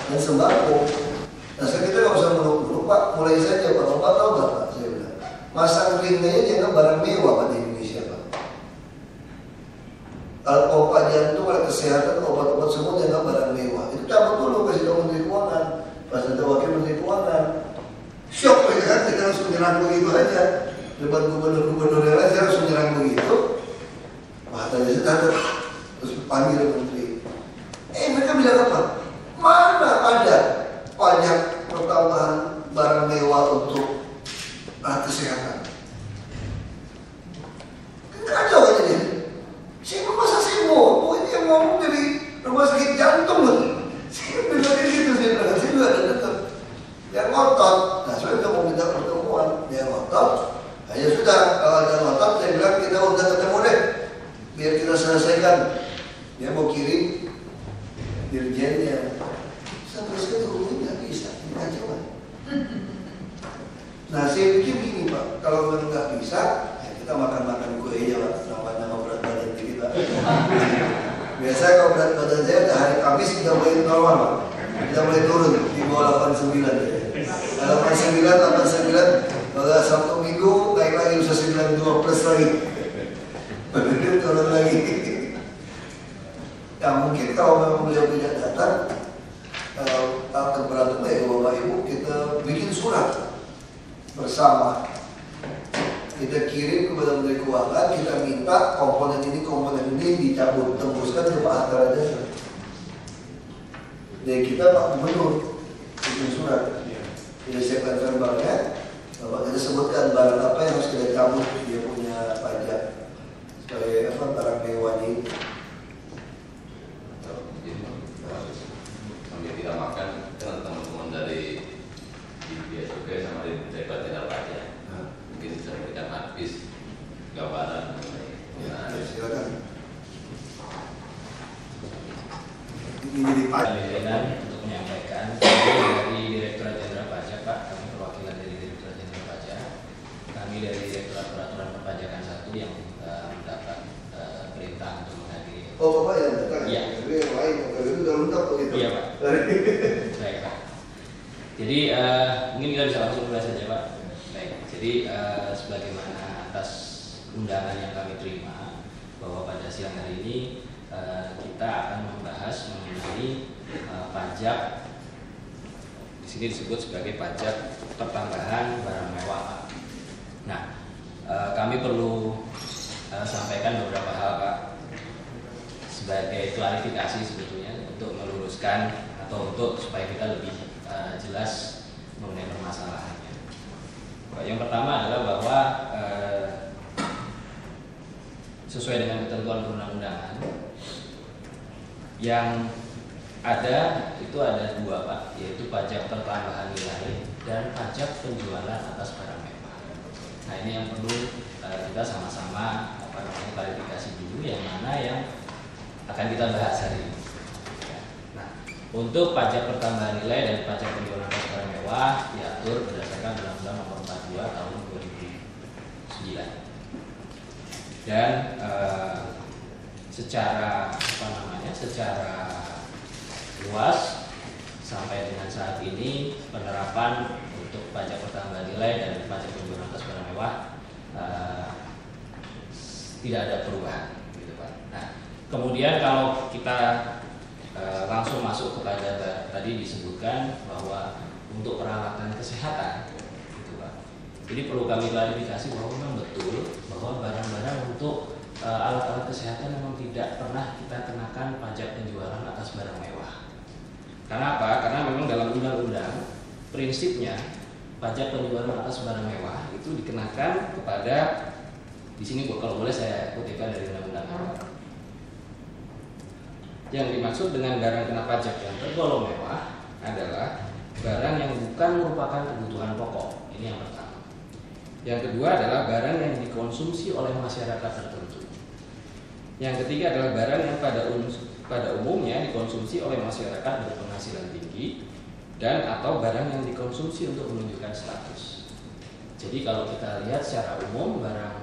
dan sembako. Nah sekarang kita nggak usah muluk-muluk Pak, mulai saja Pak. Bapak tahu nggak Pak? Saya bilang, masang ringnya jangan barang mewah Pak di Indonesia Pak. Kalau obat jantung, alat kesehatan, obat-obat semua jangan barang mewah. Itu cabut dulu kasih tahu Menteri Keuangan, pas ada Wakil Menteri Keuangan. Shock mereka kan, kita langsung nyerang begitu aja. Depan gubernur-gubernur yang lain, saya langsung nyerang begitu. Wah tadi saya terus panggil Menteri. Mereka bilang apa? Mana ada pajak pertambahan barang mewah untuk alat kesehatan? Kacau aja dia. Masa saya mau ini yang ngomong dari rumah sakit jantung loh. Saya bilang gitu, saya juga ada datang. Dia ngotot. Nah saya juga mau minta pertemuan. Dia ngotot. Nah, ya sudah, kalau ada ngotot saya bilang kita udah ketemu deh. Biar kita selesaikan. Dia mau kirim dirjennya. Sampai sekarang hukumnya nggak bisa, ini kacauan. Nah saya pikir gini Pak, kalau memang nggak bisa, ya kita makan kue aja Pak, nama berat badan kita. Biasa kalau berat badan saya udah hari Kamis sudah mulai normal Pak, sudah mulai turun di bawah 89. Kalau 89, kalau Sabtu Minggu naik lagi bisa 92 plus lagi, benar turun lagi. Ya mungkin kalau memang beliau tidak datang, keberatan ya Bapak Ibu, kita bikin surat bersama, kita kirim kepada Menteri Keuangan, kita minta komponen ini dicabut, tembuskan ke Pak Hatta Rajasa. Dari kita Pak Gubernur bikin surat, kita siapkan verbalnya, Bapak kita sebutkan barang apa yang harus kita cabut dia punya pajak sebagai barang mewah ini. Sambil kita makan dengan teman-teman dari Bia Cukai sama dari Direktorat Jenderal Pajak, mungkin bisa memberikan advis gambaran mengenai. Ya, silakan. Ini jadi pajak untuk menyampaikan dari Direktorat Jenderal Pajak Pak, kami perwakilan dari Direktorat Jenderal Pajak, kami dari Direktorat Peraturan Perpajakan 1 yang mendapat perintah untuk menghadiri. Oh Bapak yang datang? Iya. Jadi yang lain, kalau itu udah lengkap begitu? Iya Pak. Baik Pak. Jadi mungkin kita bisa langsung mulai saja Pak. Baik. Jadi sebagaimana atas undangan yang kami terima bahwa pada siang hari ini kita akan membahas mengenai pajak, di sini disebut sebagai pajak pertambahan barang mewah Pak. Nah, kami perlu sampaikan beberapa hal Pak sebagai klarifikasi sebetulnya untuk meluruskan atau untuk supaya kita lebih jelas mengenai permasalahannya. Yang pertama adalah bahwa sesuai dengan ketentuan perundang-undangan yang ada itu ada dua Pak, yaitu pajak pertambahan nilai dan pajak penjualan atas barang mewah. Nah ini yang perlu kita sama-sama klarifikasi dulu yang mana yang akan kita bahas hari ini. Nah, untuk pajak pertambahan nilai dan pajak penjualan atas barang mewah diatur berdasarkan Undang-Undang Nomor 42 Tahun 2009. Dan secara luas sampai dengan saat ini penerapan untuk pajak pertambahan nilai dan pajak penjualan atas barang mewah tidak ada perubahan, gitu Pak. Nah, kemudian kalau kita langsung masuk kepada tadi disebutkan bahwa untuk peralatan kesehatan, gitu Pak. Jadi perlu kami klarifikasi bahwa memang betul bahwa barang-barang untuk alat-alat kesehatan memang tidak pernah kita kenakan pajak penjualan atas barang mewah. Karena apa? Karena memang dalam undang-undang prinsipnya pajak penjualan atas barang mewah itu dikenakan kepada, di sini kalau boleh saya kutipkan dari undang-undang. Yang dimaksud dengan barang kena pajak yang tergolong mewah adalah barang yang bukan merupakan kebutuhan pokok. Ini yang pertama. Yang kedua adalah barang yang dikonsumsi oleh masyarakat tertentu. Yang ketiga adalah barang yang pada umumnya dikonsumsi oleh masyarakat berpenghasilan tinggi dan atau barang yang dikonsumsi untuk menunjukkan status. Jadi kalau kita lihat secara umum barang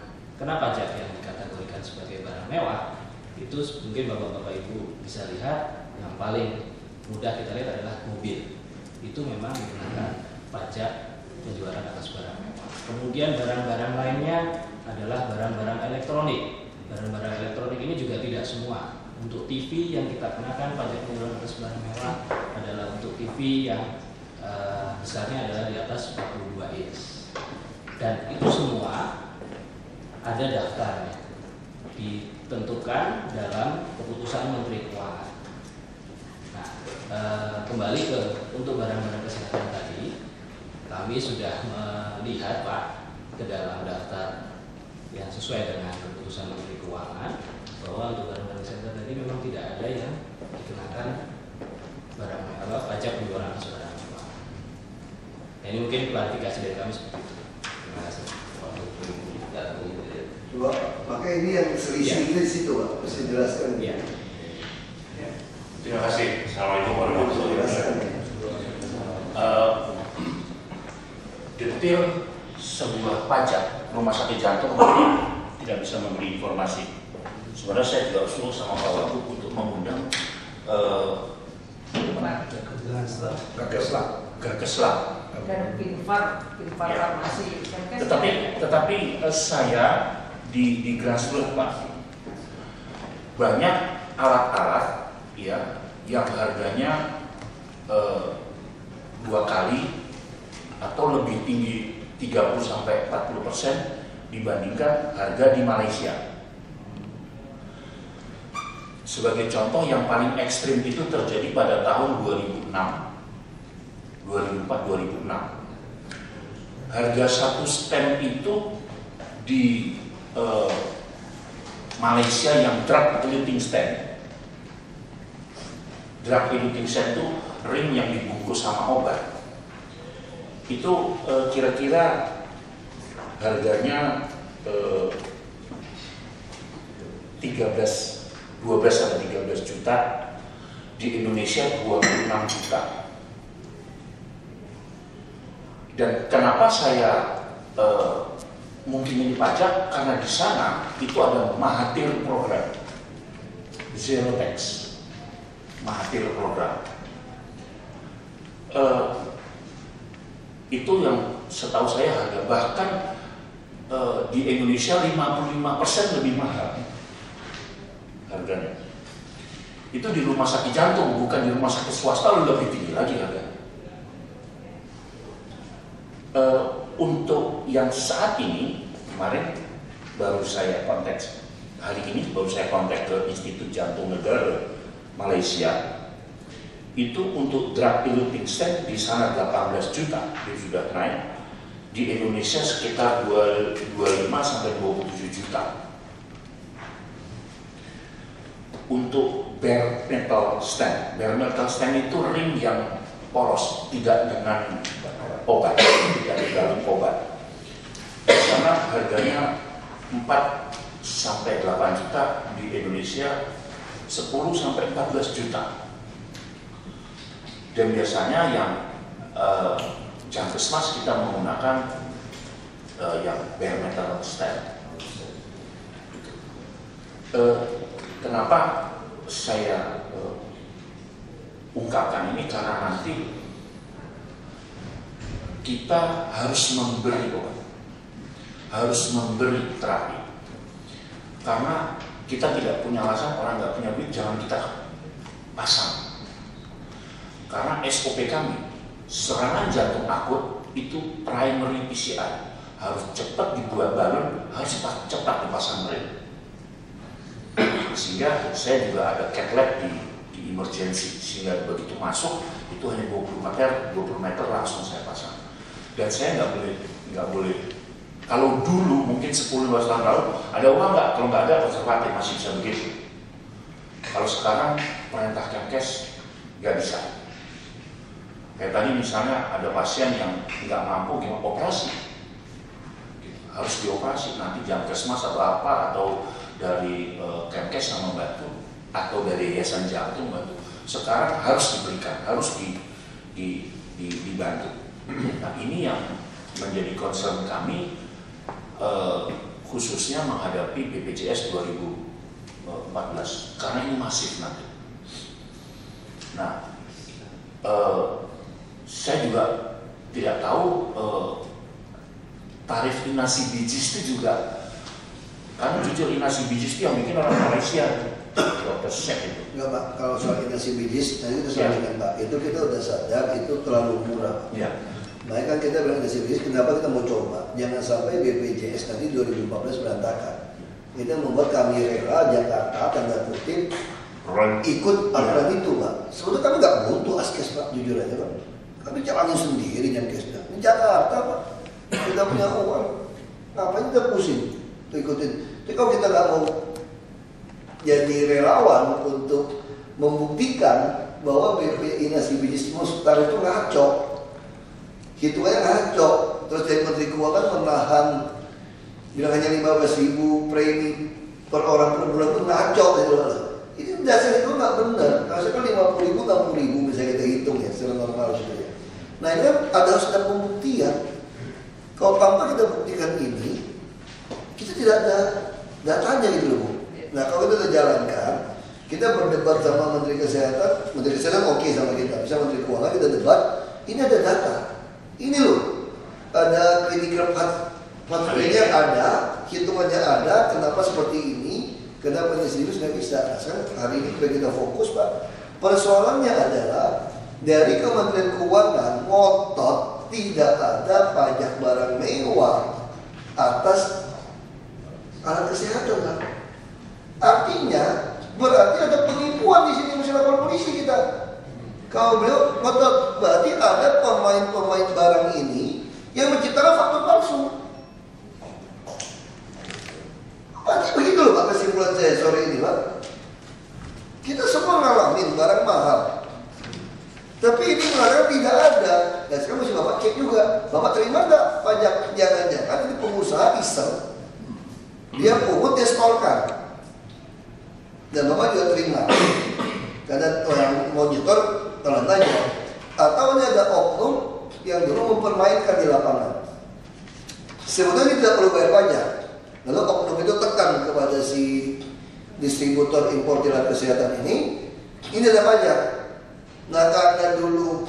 kena pajak yang dikategorikan sebagai barang mewah itu mungkin Bapak-Bapak Ibu bisa lihat yang paling mudah kita lihat adalah mobil. Itu memang dikenakan pajak penjualan atas barang mewah. Kemudian barang-barang lainnya adalah barang-barang elektronik. Barang-barang elektronik ini juga tidak semua. Untuk TV yang kita kenakan pajak penjualan atas barang mewah adalah untuk TV yang besarnya adalah di atas 42 inch. Dan itu semua ada daftarnya, ditentukan dalam keputusan Menteri Keuangan. Nah, kembali ke untuk barang-barang kesehatan tadi, kami sudah melihat Pak ke dalam daftar yang sesuai dengan keputusan Menteri Keuangan bahwa untuk barang-barang kesehatan tadi memang tidak ada yang dikenakan pajak penjualan atas barang mewah. Nah, ini mungkin klarifikasi dari kami seperti itu. Terima kasih. Coba, maka ini yang selisih di situ Pak, mesti jelaskan. Iya. Terima kasih. Assalamualaikum warahmatullahi wabarakatuh. Detail sebuah pajak rumah sakit jantung mungkin tidak bisa memberi informasi. Sebenarnya saya juga usul sama Pak Wagub untuk mengundang Gerkeslah dan Pinfar Ya. Farmasi. Tetapi saya di grassroots Pak, banyak alat-alat ya yang harganya 2 kali atau lebih tinggi 30-40% dibandingkan harga di Malaysia. Sebagai contoh yang paling ekstrim itu terjadi pada tahun 2004-2006. Harga satu stem itu di Malaysia yang drug eluting stent. Drug eluting stent itu ring yang dibungkus sama obat. Itu kira-kira harganya 12 atau 13 juta, di Indonesia 26 juta. Dan kenapa saya mungkin ini pajak? Karena di sana itu ada Mahathir program, zero tax, Mahathir program. Itu yang setahu saya harga, bahkan di Indonesia 55% lebih mahal harganya. Itu di rumah sakit jantung, bukan di rumah sakit swasta lebih tinggi lagi harganya. Untuk yang saat ini, kemarin baru saya kontak, hari ini baru saya kontak ke Institut Jantung Negara Malaysia. Itu untuk drug eluting stent di sana 18 juta, dia sudah naik. Di Indonesia sekitar 25-27 juta. Untuk bare metal stent itu ring yang poros, tidak dengan obat, tidak di dalam obat. Karena harganya 4-8 juta, di Indonesia 10-14 juta. Dan biasanya yang Jankesmas kita menggunakan yang bare metal stent. Kenapa saya ungkapkan ini? Karena nanti kita harus memberi obat, harus memberi terapi. Karena kita tidak punya alasan, orang nggak punya duit, jangan kita pasang. Karena SOP kami, serangan jantung akut itu primary PCR, harus cepat dibuat balon, harus cepat dipasang ring. Sehingga saya juga ada cat lab di emergency, sehingga begitu masuk itu hanya 20 meter langsung saya pasang. Dan saya nggak boleh. Kalau dulu mungkin 10-12 tahun lalu ada uang nggak? Kalau nggak ada konservatif masih bisa begitu. Kalau sekarang perintah Kemkes nggak bisa. Kayak tadi misalnya ada pasien yang nggak mampu gimana operasi, harus dioperasi, nanti Jankesmas atau apa atau dari Kemkes sama bantu atau dari Yayasan Jantung bantu. Sekarang harus diberikan, harus dibantu. Nah ini yang menjadi concern kami, khususnya menghadapi BPJS 2014 karena ini masif nanti. Nah saya juga tidak tahu tarif inasi bijis itu juga, karena jujur inasi bijis itu yang bikin orang Malaysia, Dr. Syed itu. Enggak Pak, kalau soal inasi bijis, nanti kita sampaikan Pak, itu kita udah sadar itu terlalu murah. Ya. Makanya kan kita bilang inasi bijis, kenapa kita mau coba? Jangan sampai BPJS nanti 2014 berantakan. Kita membuat kami rela Jakarta, tanda kutip, ikut aturan itu Pak. Sebetulnya kami nggak butuh askes Pak, jujur aja Pak. Kami jalanin sendiri Jankesnya. Di Jakarta Pak, kita punya uang. Ngapain kita pusing? Tuh ikutin. Tapi kalau kita nggak mau jadi relawan untuk membuktikan bahwa inasi bijis Mustar itu ngaco, hitungannya ngaco. Terus dari Menteri Keuangan menahan bilang hanya 15.000 premi per orang per bulan itu ngaco gitu. Ini dasar itu nggak benar. Kalau kan 50.000, 60.000 bisa kita hitung ya secara normal gitu ya. Nah ini kan harus ada pembuktian. Kalau tanpa kita buktikan ini, kita tidak ada datanya gitu loh Bu. Nah kalau kita udah jalankan, kita berdebat sama Menteri Kesehatan oke sama kita, bisa Menteri Keuangan kita debat, ini ada data. Ini loh, ada klinik Materinya ada, hitungannya ada, kenapa seperti ini, kenapa ini serius nggak bisa. Nah, sekarang hari ini kita fokus Pak. Persoalannya adalah dari Kementerian Keuangan ngotot tidak ada pajak barang mewah atas alat kesehatan Pak. Artinya berarti ada penipuan di sini, mesti lapor polisi kita. Kalau beliau ngotot berarti ada pemain-pemain barang ini yang menciptakan faktor palsu. Berarti begitu loh Pak kesimpulan saya sore ini Pak. Kita semua ngalamin barang mahal, tapi ini barang tidak ada. Dan sekarang mesti Bapak cek juga, Bapak terima nggak pajak? Jangan-jangan ini pengusaha iseng, dia pungut, dia setorkan, dan Bapak juga terima. Karena orang mau nyetor tolong tanya, atau ini ada oknum yang dulu mempermainkan di lapangan. Sebenarnya tidak perlu bayar pajak. Lalu oknum itu tekan kepada si distributor importir alat kesehatan ini ada pajak. Nah karena dulu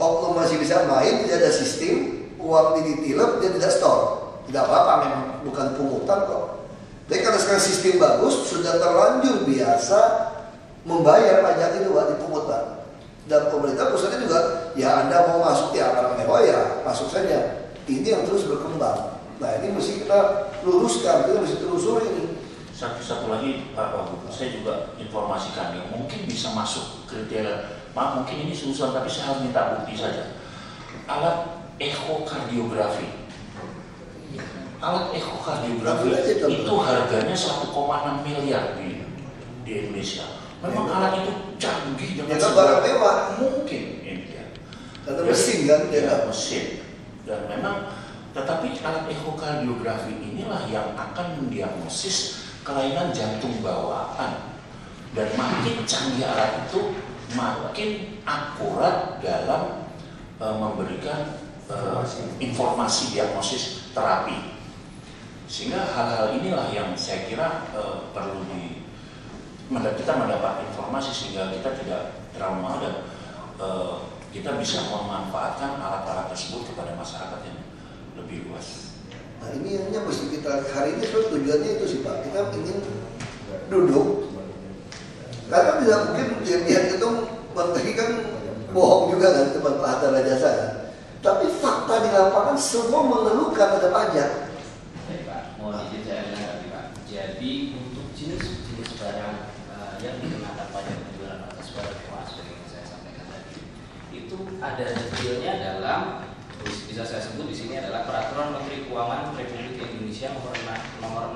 oknum masih bisa main, tidak ada sistem, uang ditilep, dia tidak store. Tidak apa-apa, memang bukan pungutan kok. Tapi karena sekarang sistem bagus, sudah terlanjur biasa membayar pajak itu Pak, dipungut Pak. Dan pemerintah pusatnya juga, ya Anda mau masuk ya barang mewah ya masuk saja. Ini yang terus berkembang. Nah ini mesti kita luruskan, kita mesti telusuri ini. Satu lagi Pak Wagub, saya juga informasikan yang mungkin bisa masuk kriteria. Pak mungkin ini susah, tapi saya harus minta bukti saja. Alat ekokardiografi. Alat ekokardiografi itu harganya 1,6 miliar di Indonesia. Memang alat itu canggih dengan barang mewah. Mungkin ini ya. Ada mesin kan? Ya, mesin. Dan memang, tetapi alat ekokardiografi inilah yang akan mendiagnosis kelainan jantung bawaan. Dan makin canggih alat itu, makin akurat dalam memberikan informasi diagnosis terapi. Sehingga hal-hal inilah yang saya kira perlu kita mendapat informasi sehingga kita tidak trauma dan kita bisa memanfaatkan alat-alat tersebut kepada masyarakat yang lebih luas. Nah ini yang mesti kita hari ini sebenarnya tujuannya itu sih Pak. Kita ingin duduk, karena tidak mungkin lihat itu menteri kan bohong juga kan teman Pak Hatta Rajasa. Tapi fakta di lapangan semua mengeluhkan ada pajak. Baik Pak, mohon izin saya menanggapi Pak. Jadi untuk jenis-jenis barang yang dikenakan pajak penjualan atas barang mewah seperti yang saya sampaikan tadi, itu ada detailnya dalam, bisa saya sebut di sini adalah Peraturan Menteri Keuangan Republik Indonesia nomor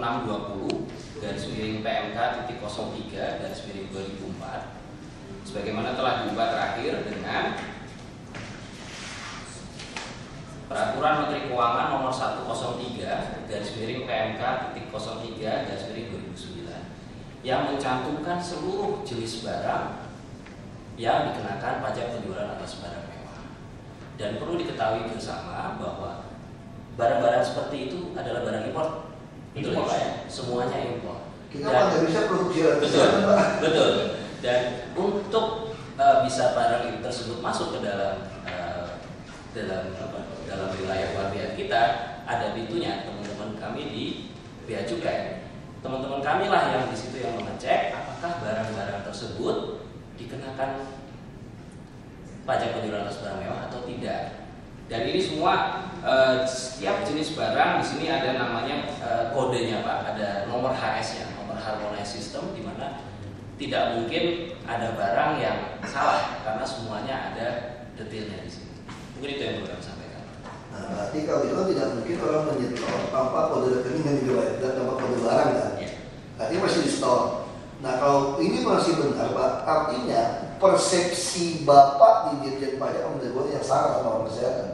620 /PMK.03/2004 sebagaimana telah diubah terakhir dengan Peraturan Menteri Keuangan nomor 103/PMK.03/2009 yang mencantumkan seluruh jenis barang yang dikenakan pajak penjualan atas barang mewah. Dan perlu diketahui bersama bahwa barang-barang seperti itu adalah barang impor. Betul ya Pak ya? Semuanya impor. Kita nggak bisa produksi. Betul. Dan untuk bisa barang tersebut masuk ke dalam dalam wilayah keluarga kita, ada pintunya teman-teman kami di Bea Cukai. Teman-teman kami lah yang di situ yang mengecek apakah barang-barang tersebut dikenakan pajak penjualan atas barang mewah atau tidak. Dan ini semua setiap jenis barang di sini ada namanya kodenya Pak, ada nomor HS-nya, nomor harmonized system, di mana tidak mungkin ada barang yang salah karena semuanya ada detailnya di sini. Mungkin itu yang perlu kami sampaikan. Nah, berarti kalau itu tidak mungkin orang menyetor tanpa kode rekening yang dijual dan tanpa kode barang kan? Ya. Artinya masih di store. Nah kalau ini masih benar Pak, artinya persepsi Bapak di Dirjen Pajak menurut yang salah sama orang kesehatan.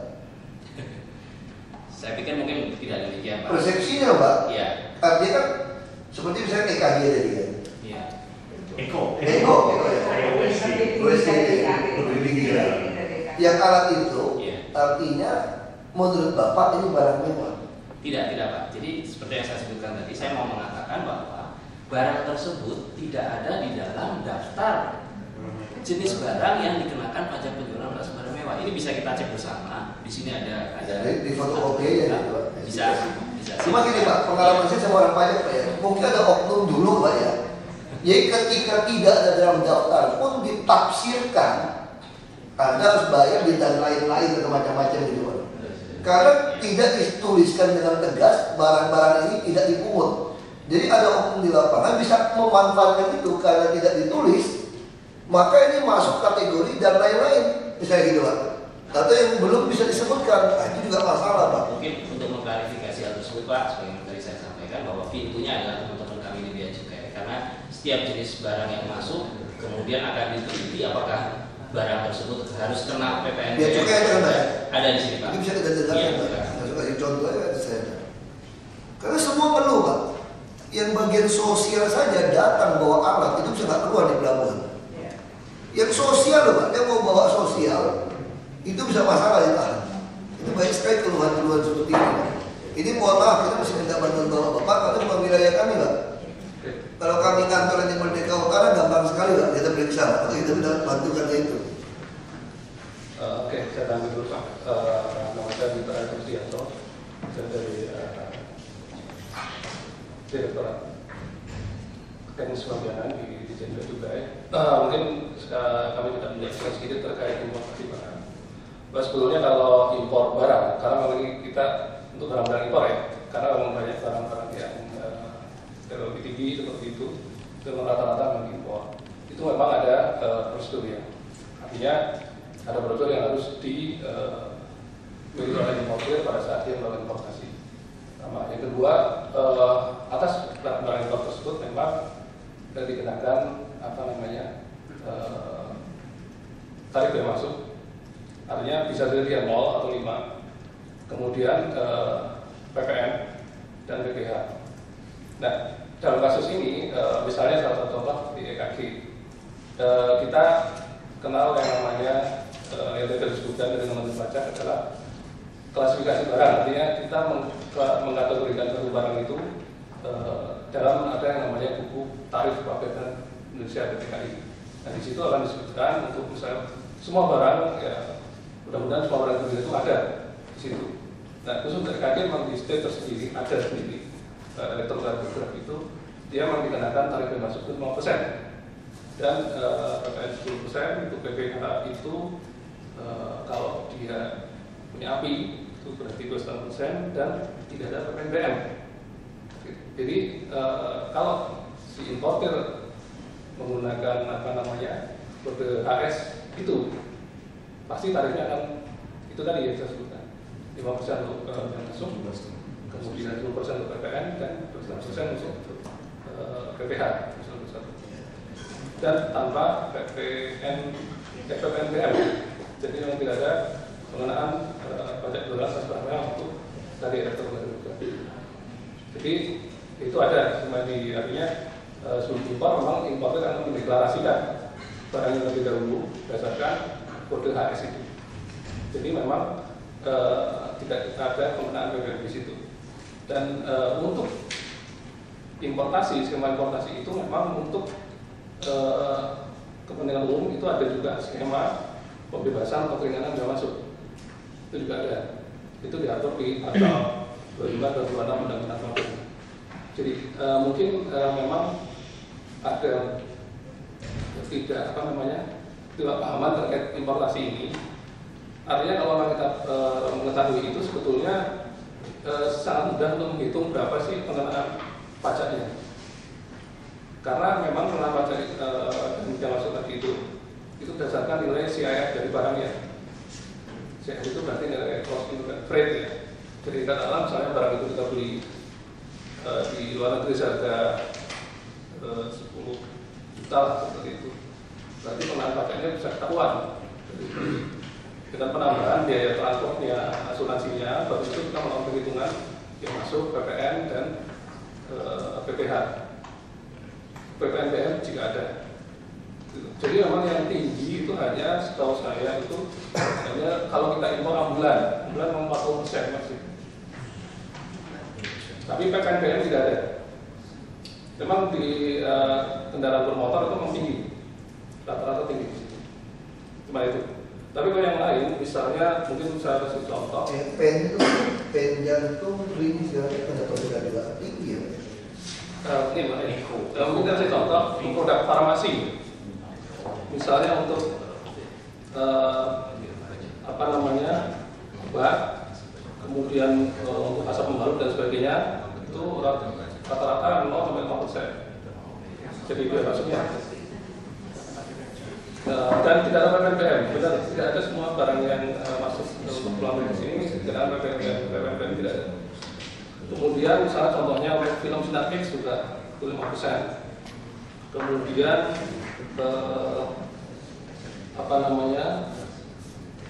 Saya pikir mungkin tidak demikian Pak. Persepsinya Pak, Iya. artinya kan seperti misalnya EKG tadi kan. Iya. Eko ya. USG. Yang alat itu Iya. artinya menurut Bapak ini barang mewah. Tidak Pak. Jadi seperti yang saya sebutkan tadi, saya mau mengatakan bahwa barang tersebut tidak ada di dalam daftar jenis barang yang dikenakan pajak penjualan atas barang mewah. Ini bisa kita cek bersama. Di sini ada Di fotokopi aja gitu Pak. Bisa. Cuma gini Pak, pengalaman saya sama orang pajak Pak ya, mungkin ada oknum dulu Pak ya. Jadi ketika tidak ada dalam daftar pun ditafsirkan Anda harus bayar dan lain-lain atau macam-macam gitu Pak. Karena tidak dituliskan dengan tegas barang-barang ini tidak dipungut. Jadi ada oknum di lapangan bisa memanfaatkan itu karena tidak ditulis, maka ini masuk kategori dan lain-lain, misalnya gitu Pak. Atau yang belum bisa disebutkan, nah, itu juga masalah Pak. Mungkin untuk mengklarifikasi hal tersebut Pak, seperti yang tadi saya sampaikan bahwa pintunya adalah teman-teman kami di Bea Cukai, karena setiap jenis barang yang masuk kemudian akan diteliti apakah barang tersebut harus kena PPN. Bea Cukai ada di sini Pak. Ini bisa kita jelaskan Iya, Pak. silakan. Saya kasih contoh aja saya. Karena semua perlu Pak. Yang bagian sosial saja datang bawa alat itu bisa nggak keluar di pelabuhan. Yang sosial loh Pak, dia mau bawa sosial itu bisa masalah ya Pak. Itu banyak sekali keluhan-keluhan seperti ini Pak. Ini mohon maaf kita masih minta bantuan bapak Bapak karena bukan wilayah kami Pak. Kalau kami kantor di Merdeka Utara gampang sekali Pak, kita periksa Pak. Kita bisa bantukan itu. Oke, saya tanya dulu Pak. Nama saya Dita Kursianto. Saya dari Direktorat Teknis Pelayanan di Dirjen Bea Cukai. Mungkin kami tidak menjelaskan sedikit terkait informasi barang. Sebetulnya kalau impor barang, karena memang kita untuk barang-barang impor ya, karena memang banyak barang-barang yang lebih tinggi seperti itu, dengan rata-rata memang impor. Itu memang ada prosedur ya. Artinya ada prosedur yang harus dimiliki oleh importer pada saat dia melakukan importasi. Yang kedua, atas barang impor tersebut memang dikenakan tarif bea masuk. Artinya bisa dari 0 atau 5, kemudian PPN dan PPH. Nah, dalam kasus ini, misalnya salah satu contoh di EKG, kita kenal yang namanya yang tadi disebutkan dari teman-teman pajak adalah klasifikasi barang. Artinya kita mengkategorikan satu barang itu dalam ada yang namanya buku tarif pabean Indonesia (PPKI). Nah, di situ akan disebutkan untuk misalnya semua barang ya. Mudah-mudahan semua barang itu ada di situ. Nah, khusus untuk EKG memang di state tersendiri ada sendiri elektrokardiograf itu dia memang dikenakan tarif bea masuk itu 5%. Dan PPN 10% untuk PPH itu kalau dia punya API itu berarti 2,5% dan tidak ada PPNBM. Jadi kalau si importer menggunakan kode HS itu pasti tarifnya akan itu tadi yang saya sebutkan 5% untuk yang masuk, kemudian 10% untuk PPN dan 2,5% untuk PPH dan tanpa PPNBM. Jadi memang tidak ada pengenaan pajak jualan atas barang mewah untuk dari elektronik. Jadi itu ada cuma di artinya sebelum impor memang importer akan mendeklarasikan barang yang lebih dahulu berdasarkan kode HS itu. Jadi memang tidak ada pengenaan PPN di situ. Dan untuk importasi, skema importasi itu memang untuk kepentingan umum itu ada juga skema pembebasan atau keringanan biaya masuk. Itu juga ada. Itu diatur di pasal 25 dan 26 Undang-Undang KPU. Jadi mungkin memang ada ketidakpahaman terkait importasi ini. Artinya kalau kita mengetahui itu sebetulnya sangat mudah untuk menghitung berapa sih pengenaan pajaknya. Karena memang pengenaan pajak yang masuk tadi itu berdasarkan nilai CIF dari barangnya. CIF itu berarti nilai cost incurred freight ya. Jadi katakanlah misalnya barang itu kita beli di luar negeri seharga 10 juta seperti itu. Berarti pengenaan pajaknya bisa ketahuan. Dengan penambahan biaya transportnya, asuransinya, baru itu kita melakukan perhitungan yang masuk PPN dan PPH, PPNBM jika ada. Jadi memang yang tinggi itu hanya setahu saya itu hanya kalau kita impor ambulan memang 40% masih. Tapi PPNBM tidak ada. Memang di kendaraan bermotor itu memang tinggi, rata-rata tinggi. Cuma itu. Tapi kalau yang lain, misalnya mungkin saya kasih contoh. Pen itu, pen jantung, ring segala itu ada perbedaan juga tinggi ya. Ini mungkin saya kasih contoh produk farmasi. Misalnya untuk obat, kemudian untuk asap pembalut dan sebagainya itu rata-rata 0-5%. Jadi biaya masuknya. Dan tidak ada PPNBM, benar, tidak ada semua barang yang masuk untuk pulang dari sini, tidak ada PPNBM tidak ada. Kemudian misalnya contohnya film Sinapix juga itu 5%. Kemudian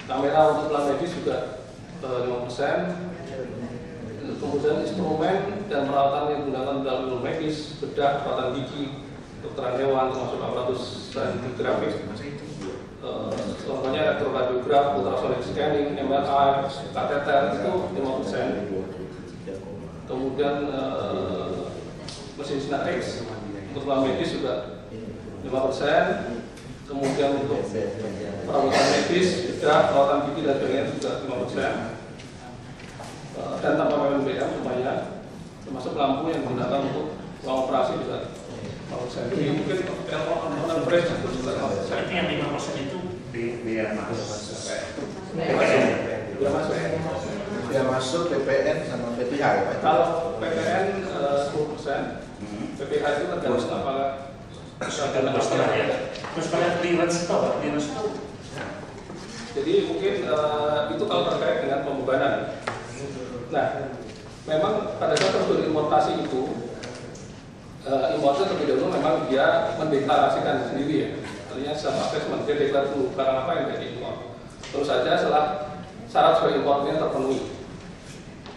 kamera untuk pulang medis juga 5%. Kemudian instrumen dan peralatan yang digunakan dalam ilmu medis, bedah, peralatan gigi, kedokteran hewan, termasuk aparatus dan grafis. Contohnya elektrokardiograf, ultrasonic scanning, MRI, kateter itu 5%. Kemudian mesin sinar X untuk pulang medis juga 5%. Kemudian untuk perawatan medis, bedah, perawatan gigi dan sebagainya juga 5%. Dan tanpa PPNBM semuanya, termasuk lampu yang digunakan untuk ruang operasi juga 5%. Jadi mungkin telepon fresh itu juga 5%. Ini yang 5% itu biaya masuk. Biaya masuk PPN sama PPH ya Pak? Kalau PPN 10%, PPH itu tergantung apakah Terus pada clearance itu apa? Clearance itu? Jadi mungkin itu kalau terkait dengan pembebanan. Nah, memang pada saat prosedur importasi itu, importer terlebih dahulu memang dia mendeklarasikan sendiri ya. Artinya setelah assessment dia deklarasi dulu barang apa yang jadi impor. Terus saja setelah syarat sebagai importnya terpenuhi.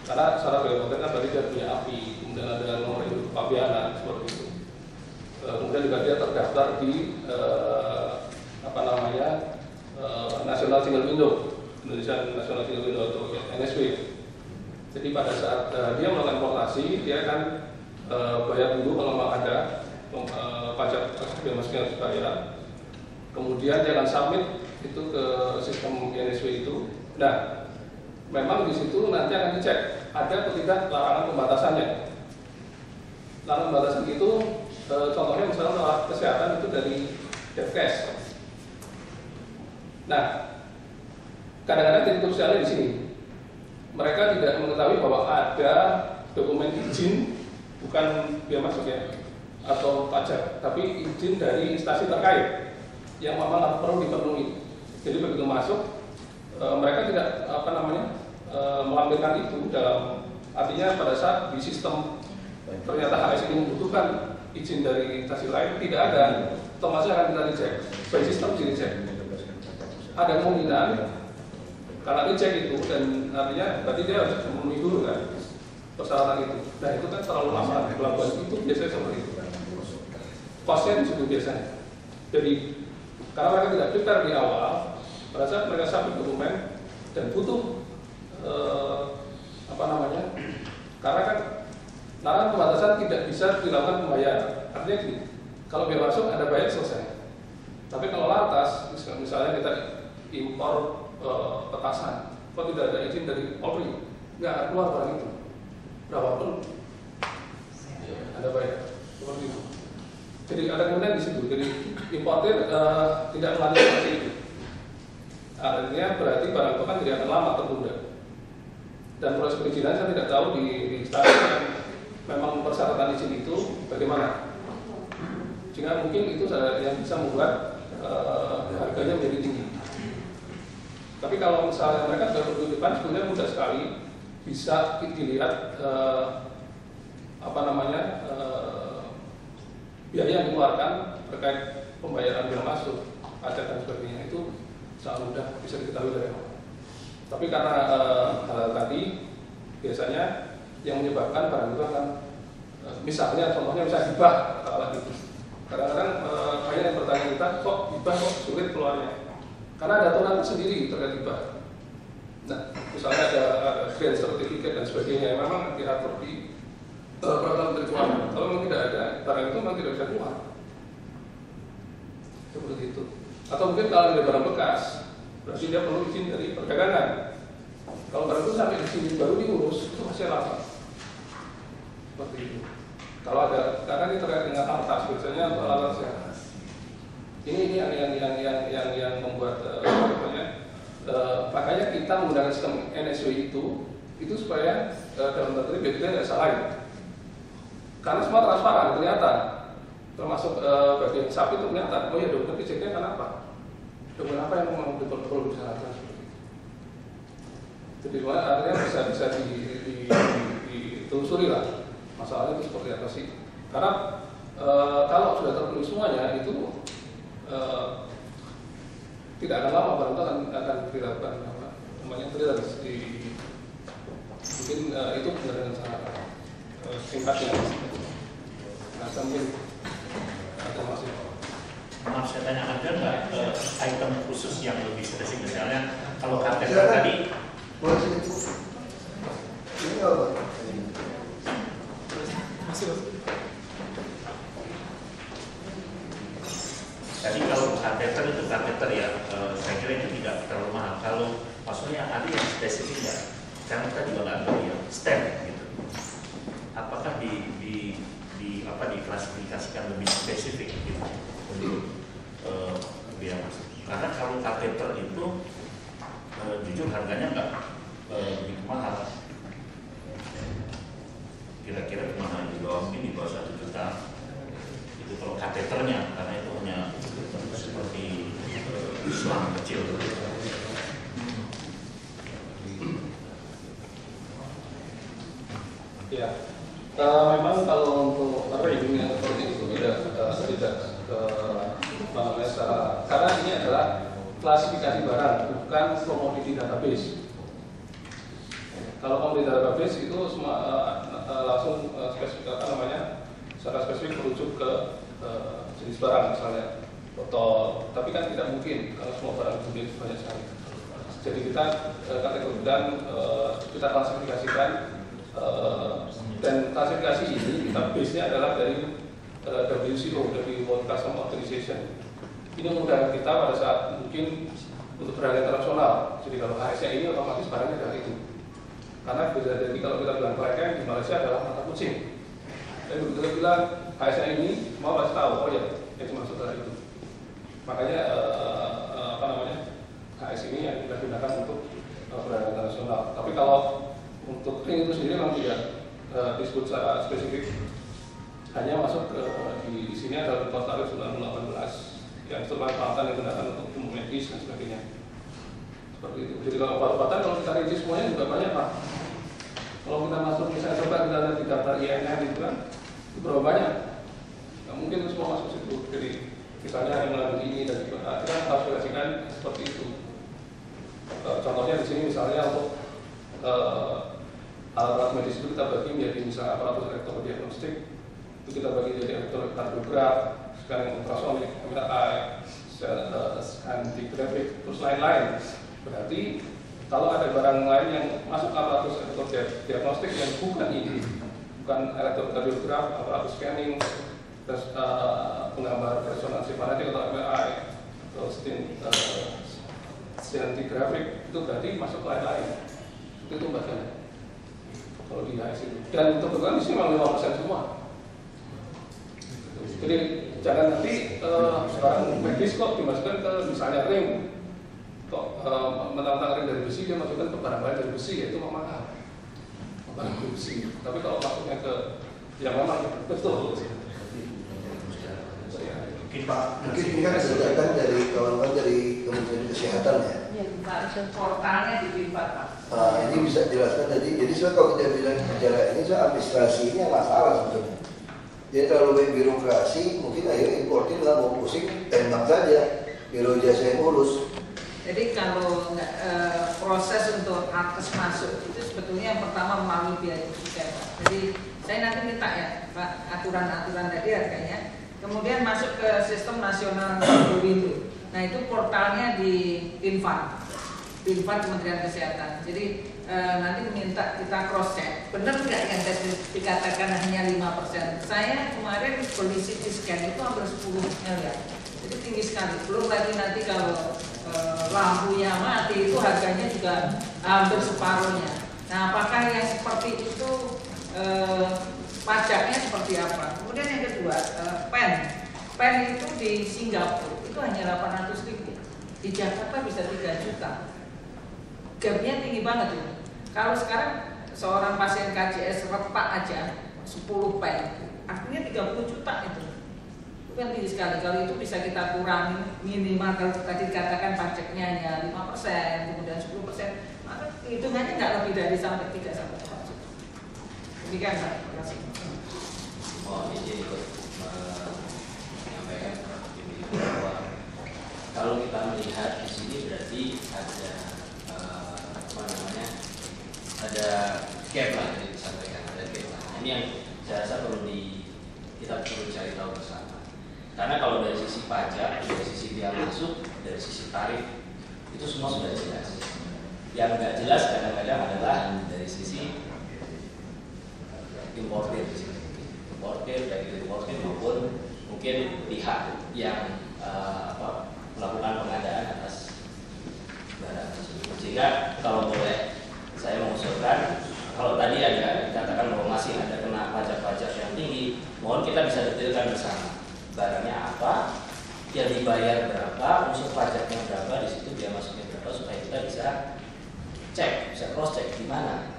Karena syarat sebagai importer kan berarti dia punya API, kemudian ada nomor induk kepabeanan seperti itu. Kemudian juga dia terdaftar di National Single Window, Indonesia National Single Window atau NSW. Jadi pada saat dia melakukan importasi, dia akan bayar dulu kalau memang ada pajak biaya masuk yang harus dibayar. Kemudian dia akan submit itu ke sistem NSW itu. Nah, memang di situ nanti akan dicek ada atau tidak larangan pembatasannya. Larangan pembatasan itu contohnya misalnya alat kesehatan itu dari Devkes. Nah, kadang-kadang titik krusialnya di sini. Mereka tidak mengetahui bahwa ada dokumen izin, bukan biaya masuk ya, atau pajak, tapi izin dari instansi terkait yang memang perlu dipenuhi. Jadi begitu masuk, mereka tidak melampirkan itu dalam artinya pada saat di sistem ternyata HS ini membutuhkan izin dari instansi lain, tidak ada, otomatis akan kita dicek. By sistem dicek. Ada kemungkinan karena dicek itu dan artinya berarti dia harus memenuhi dulu kan persyaratan itu. Nah itu kan terlalu lama pelabuhan itu biasanya seperti itu. Kosnya di situ biasanya. Jadi karena mereka tidak prepare di awal, pada saat mereka submit dokumen dan butuh karena kan larangan pembatasan tidak bisa dilakukan pembayaran. Artinya gini, kalau biaya masuk ada bayar selesai. Tapi kalau lantas, misalnya kita impor petasan, kok tidak ada izin dari Polri, nggak akan keluar barang itu, berapapun ada bayar seperti itu. Jadi ada kemudian di situ, jadi importer tidak mengantisipasi itu. Artinya berarti barang itu kan tidak akan lama tertunda. Dan proses perizinan saya tidak tahu di instansi memang persyaratan izin itu bagaimana. Sehingga mungkin itu yang bisa membuat harganya menjadi tinggi. Tapi kalau misalnya mereka sudah berkecukupan, sebenarnya mudah sekali bisa dilihat biaya yang dikeluarkan terkait pembayaran biaya masuk, pajak dan sebagainya itu sangat mudah bisa diketahui dari awal. Tapi karena hal tadi biasanya yang menyebabkan barang itu akan misalnya contohnya bisa hibah lagi. Kadang-kadang banyak yang bertanya kita kok hibah kok sulit keluarnya. Karena ada aturan sendiri terkait hibah. Nah, misalnya ada grant certificate dan sebagainya yang memang diatur di peraturan Menteri Keuangan. Kalau memang tidak ada, barang itu memang tidak bisa keluar. Seperti itu. Atau mungkin kalau ada barang bekas, berarti dia perlu izin dari perdagangan. Kalau barang itu sampai di sini baru diurus, itu masih lama. Seperti itu. Kalau ada, karena ini terkait dengan atas, biasanya alasnya. Ini yang membuat makanya kita menggunakan sistem NSW itu supaya dalam tanda kutip kita tidak salahin. Karena semua transparan kelihatan, termasuk bagian sapi itu kelihatan. Oh ya dokumen ceknya kenapa? Dokumen apa yang memang perlu disalahkan seperti itu. Jadi artinya bisa ditelusuri lah masalahnya itu seperti apa sih? Karena kalau sudah terpenuhi semuanya itu tidak akan lama baru akan dilakukan namanya clearance di mungkin itu benar dengan sangat singkatnya. Nah, mungkin ada masih. Maaf saya tanya, ada nggak item khusus yang lebih spesifik, misalnya kalau kateter tadi? Ini apa? Tadi kalau kateter itu kateter ya, saya kira itu tidak terlalu mahal. Kalau maksudnya ada yang spesifik nggak? Karena kita juga nggak tahu ya, stent gitu. Apakah diklasifikasikan lebih spesifik gitu untuk biaya masuk? Karena kalau kateter itu jujur harganya nggak begitu mahal. Kira-kira cuma di bawah 1 juta. Itu kalau kateternya, karena itu hanya seperti selang kecil. Ya, memang kalau untuk reading yang seperti itu tidak secara, karena ini adalah klasifikasi barang, bukan commodity database. Kalau commodity database itu semua langsung spesifik secara spesifik merujuk ke jenis barang, misalnya botol. Tapi kan tidak mungkin kalau semua barang itu banyak sekali. Jadi kita kategorikan, kita klasifikasikan. Dan klasifikasi ini kita base-nya adalah dari WCO, dari World Customs Organization. Ini memudahkan kita pada saat mungkin untuk berada internasional. Jadi kalau ASnya ini otomatis barangnya adalah itu. Karena beda dari kalau kita bilang kelengkeng di Malaysia adalah mata kucing. Dan begitu kita bilang ASnya ini mau kasih tahu, oh ya, itu maksud dari itu. Makanya AS ini yang kita gunakan untuk berada internasional. Tapi kalau untuk ring itu sendiri memang tidak disebut secara spesifik, hanya masuk di sini ada Perpres Tarif 2018 yang instrumen peralatan yang digunakan untuk umum medis dan sebagainya. Seperti itu. Jadi kalau obat-obatan kalau kita rinci semuanya juga banyak Pak. Kalau kita masuk misalnya coba kita lihat di daftar INR itu kan berapa banyak? Nggak mungkin itu semua masuk situ. Jadi misalnya yang melalui ini dan juga kita harus klasifikasikan seperti itu. Contohnya di sini misalnya untuk alat medis itu kita bagi menjadi misalnya aparatus elektrodiagnostik, itu kita bagi jadi elektrokardiograf, scanning ultrasonik, MRI, scan digrafik, terus lain-lain. Berarti kalau ada barang lain yang masuk aparatus elektrodiagnostik yang bukan ini, bukan elektrokardiograf, aparatus scanning, terus penggambar resonansi magnetik atau MRI, atau scintigraphic itu berarti masuk ke lain-lain. Itu bagian kalau di HX itu. Dan kebetulan di sini memang 5% semua. Jadi jangan nanti sekarang medis kok dimasukkan ke misalnya ring, kok mentang-mentang ring dari besi dia masukkan ke barang lain dari besi, itu mahal. Barang besi. Tapi kalau masuknya ke yang memang betul. Mungkin Pak, mungkin ini kan datang dari kawan-kawan dari Kementerian Kesehatan ya. Ya, Pak, portalnya dibuat Pak. Ini bisa jelaskan tadi. Jadi soal kalau kita bilang bicara ini soal administrasi ini yang masalah sebetulnya. Jadi terlalu banyak birokrasi, mungkin ayo importin nggak mau pusing, tembak saja. Biro jasa yang urus. Jadi kalau proses untuk akses masuk itu sebetulnya yang pertama melalui biaya cukai Pak. Jadi saya nanti minta ya Pak aturan-aturan tadi harganya. Kemudian masuk ke sistem nasional Windu. Nah itu portalnya di Infan Kementerian Kesehatan. Jadi nanti minta kita cross check, benar nggak yang tadi dikatakan hanya 5%. Saya kemarin beli CT scan itu hampir 10 miliar. Jadi tinggi sekali. Belum lagi nanti kalau lampunya mati itu harganya juga hampir separuhnya. Nah apakah yang seperti itu pajaknya seperti apa? Kemudian yang kedua, pen itu di Singapura itu hanya 800.000, di Jakarta bisa 3 juta. Gapnya tinggi banget ini. Kalau sekarang seorang pasien KJS retak aja 10 pen, artinya 30 juta itu kan tinggi sekali. Kalau itu bisa kita kurangi minimal, kalau tadi dikatakan pajaknya hanya 5%, kemudian 10%, maka hitungannya nggak lebih dari sampai 3 sampai 4 juta. Demikian Pak. Terima kasih. Izin ikut menyampaikan bahwa kalau kita melihat di sini berarti ada ada gap lah yang disampaikan, ada gap lah. Ini yang saya rasa kita perlu cari tahu bersama. Karena kalau dari sisi pajak, dari sisi biaya masuk, dari sisi tarif itu semua sudah jelas. Yang nggak jelas kadang-kadang adalah dari sisi importir, dari importir maupun mungkin pihak yang melakukan pengadaan atas barang tersebut. Sehingga kalau boleh saya mengusulkan, kalau tadi ada dikatakan bahwa masih ada kena pajak-pajak yang tinggi, mohon kita bisa detailkan bersama barangnya apa, yang dibayar berapa, unsur pajaknya berapa, di situ biaya masuknya berapa, supaya kita bisa cek, bisa cross check di mana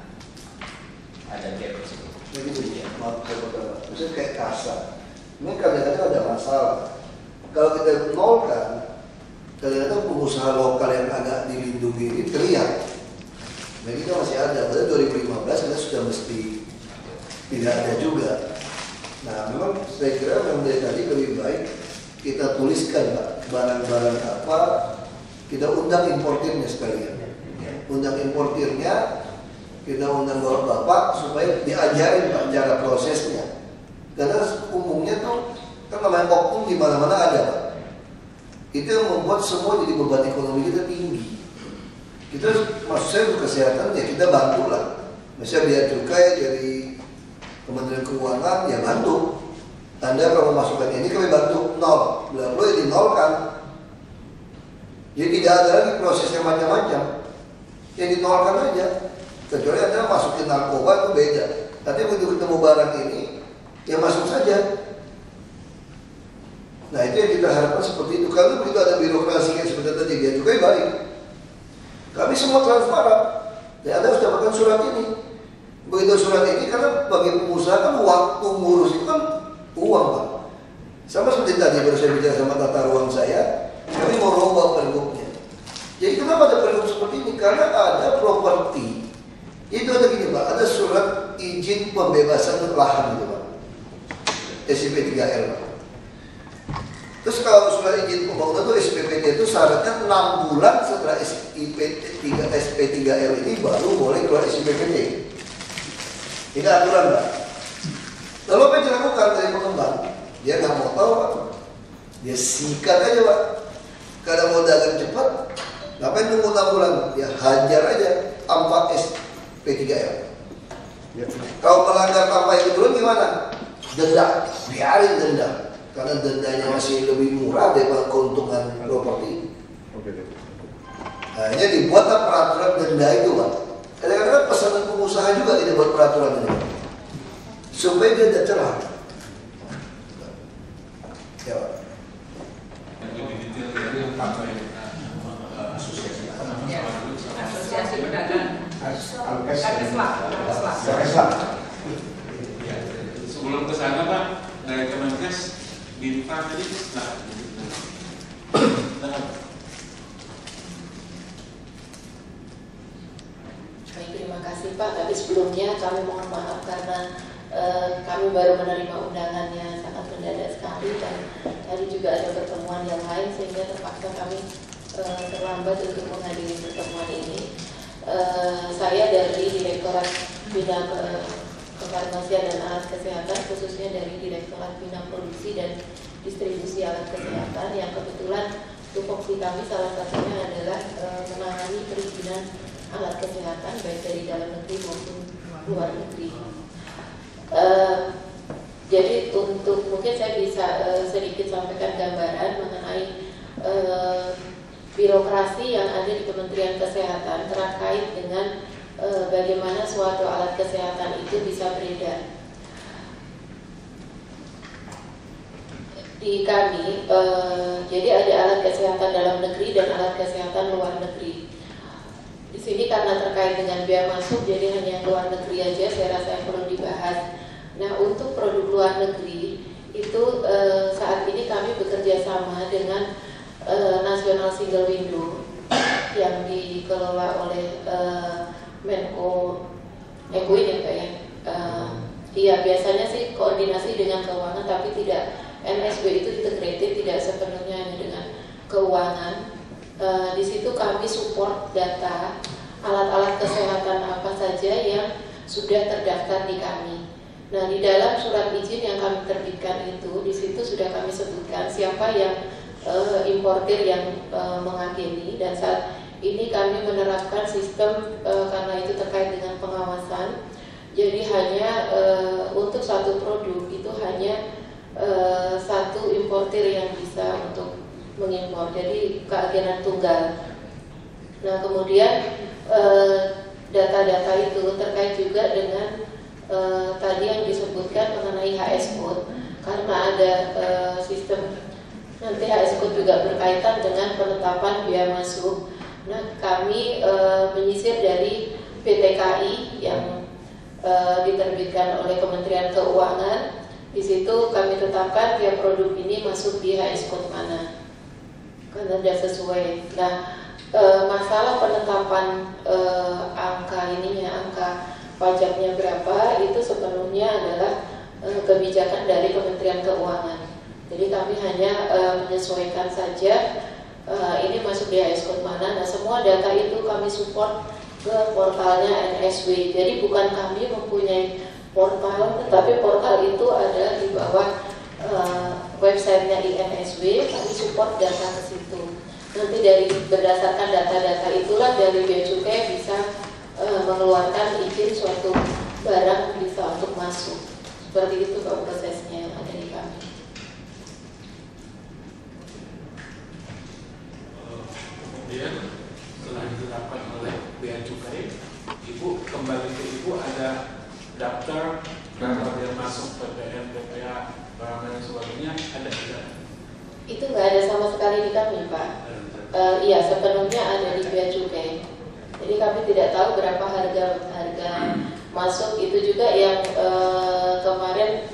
ada gap tersebut. Jadi maaf saya potong, maksudnya kayak kasar. Ini kadang-kadang ada masalah. Kalau kita nolkan, kadang-kadang pengusaha lokal yang agak dilindungi ini terlihat. Nah kita masih ada, pada 2015 kita sudah mesti tidak ada juga. Nah memang saya kira memang dari tadi lebih baik kita tuliskan Pak, barang-barang apa, kita undang importirnya sekalian. Undang importirnya, kita undang bapak-bapak supaya diajarin Pak cara prosesnya. Karena umumnya tuh kan namanya oknum di mana-mana ada Pak. Itu yang membuat semua jadi beban ekonomi kita tinggi. Kita maksud saya untuk kesehatan ya kita bantulah. Misalnya biaya cukai dari Kementerian Keuangan ya bantu. Anda kalau masukkan ini kami bantu nol, bila perlu ya dinolkan. Jadi tidak ada lagi proses yang macam-macam. Yang dinolkan aja. Kecuali Anda masukin narkoba itu beda. Nanti begitu ketemu barang ini ya masuk saja. Nah itu yang kita harapkan seperti itu. Kalau begitu ada birokrasi yang seperti tadi biaya cukai baik. Kami semua transparan. Ya Anda harus dapatkan surat ini. Begitu surat ini karena bagi pengusaha kan waktu ngurus itu kan uang Pak. Sama seperti tadi baru saya bicara sama tata ruang saya, kami mau rubah pergubnya. Jadi kenapa ada pergub seperti ini? Karena ada properti. Itu ada gini Pak, ada surat izin pembebasan lahan itu Pak. SIP 3L Pak. Terus kalau surat izin pembangunan itu SPPD itu syaratnya 6 bulan setelah SP3L ini baru boleh keluar SPPD. Ini aturan Pak. Lalu apa yang dilakukan dari pengembang? Dia nggak mau tahu Pak. Dia sikat aja Pak. Kalau mau dagang cepat, ngapain tunggu 6 bulan? Ya hajar aja tanpa SP3L. Ya. Kalau melanggar tanpa itu turun gimana? Denda, biarin denda. karena dendanya masih lebih murah daripada keuntungan properti. Hanya dibuatlah peraturan denda itu, Pak. Kadang-kadang pesanan pengusaha juga tidak buat peraturan ini, supaya dia tidak cerah. Ya, Pak. Asosiasi Pedagang. Sebelum ke sana Pak, dari Kemenkes minta tadi Baik, terima kasih Pak. Tapi sebelumnya kami mohon maaf karena kami baru menerima undangannya sangat mendadak sekali dan tadi juga ada pertemuan yang lain sehingga terpaksa kami terlambat untuk menghadiri pertemuan ini. Saya dari Direktorat Bidang Kefarmasian dan Alat Kesehatan, khususnya dari Direktorat Bina Produksi dan Distribusi Alat Kesehatan, yang kebetulan tupoksi kami salah satunya adalah menangani perizinan alat kesehatan baik dari dalam negeri maupun luar negeri. Jadi untuk mungkin saya bisa sedikit sampaikan gambaran mengenai birokrasi yang ada di Kementerian Kesehatan terkait dengan bagaimana suatu alat kesehatan itu bisa beredar. Di kami, jadi ada alat kesehatan dalam negeri dan alat kesehatan luar negeri. Di sini karena terkait dengan biaya masuk, jadi hanya yang luar negeri aja saya rasa yang perlu dibahas. Nah, untuk produk luar negeri itu saat ini kami bekerja sama dengan National Single Window yang dikelola oleh Menko Equin ya Pak ya. Iya, biasanya sih koordinasi dengan keuangan, tapi tidak, NSW itu integrated, tidak sepenuhnya hanya dengan keuangan. Di situ kami support data alat-alat kesehatan apa saja yang sudah terdaftar di kami. Nah, di dalam surat izin yang kami terbitkan itu, di situ sudah kami sebutkan siapa yang importir yang mengadili, dan saat ini kami menerapkan sistem karena itu terkait dengan pengawasan. Jadi hanya untuk satu produk itu hanya satu importir yang bisa untuk mengimpor, jadi keagenan tunggal. Nah, kemudian data-data itu terkait juga dengan tadi yang disebutkan mengenai HS code, karena ada sistem nanti HS code juga berkaitan dengan penetapan biaya masuk. Nah, kami menyisir dari PTKI yang diterbitkan oleh Kementerian Keuangan. Di situ kami tetapkan tiap produk ini masuk di HS code mana, karena sudah sesuai. Nah, masalah penetapan angka ininya, angka pajaknya berapa, itu sepenuhnya adalah kebijakan dari Kementerian Keuangan. Jadi kami hanya menyesuaikan saja ini masuk di HS code mana. Nah, semua data itu kami support ke portalnya NSW. Jadi bukan kami mempunyai portal, tetapi portal itu ada di bawah websitenya INSW. Kami support data ke situ. Nanti dari berdasarkan data-data itulah dari Bea Cukai bisa mengeluarkan izin suatu barang bisa untuk masuk. Seperti itu Pak prosesnya yang ada di kami. Kemudian setelah ditetapkan oleh Bea Cukai, Ibu kembali ke Ibu ada daftar biaya masuk PPN, PPA, barang dan sebagainya, ada tidak? Itu nggak ada sama sekali di kami Pak. Iya, sepenuhnya ada di Bea Cukai. Jadi kami tidak tahu berapa harga masuk. Itu juga yang kemarin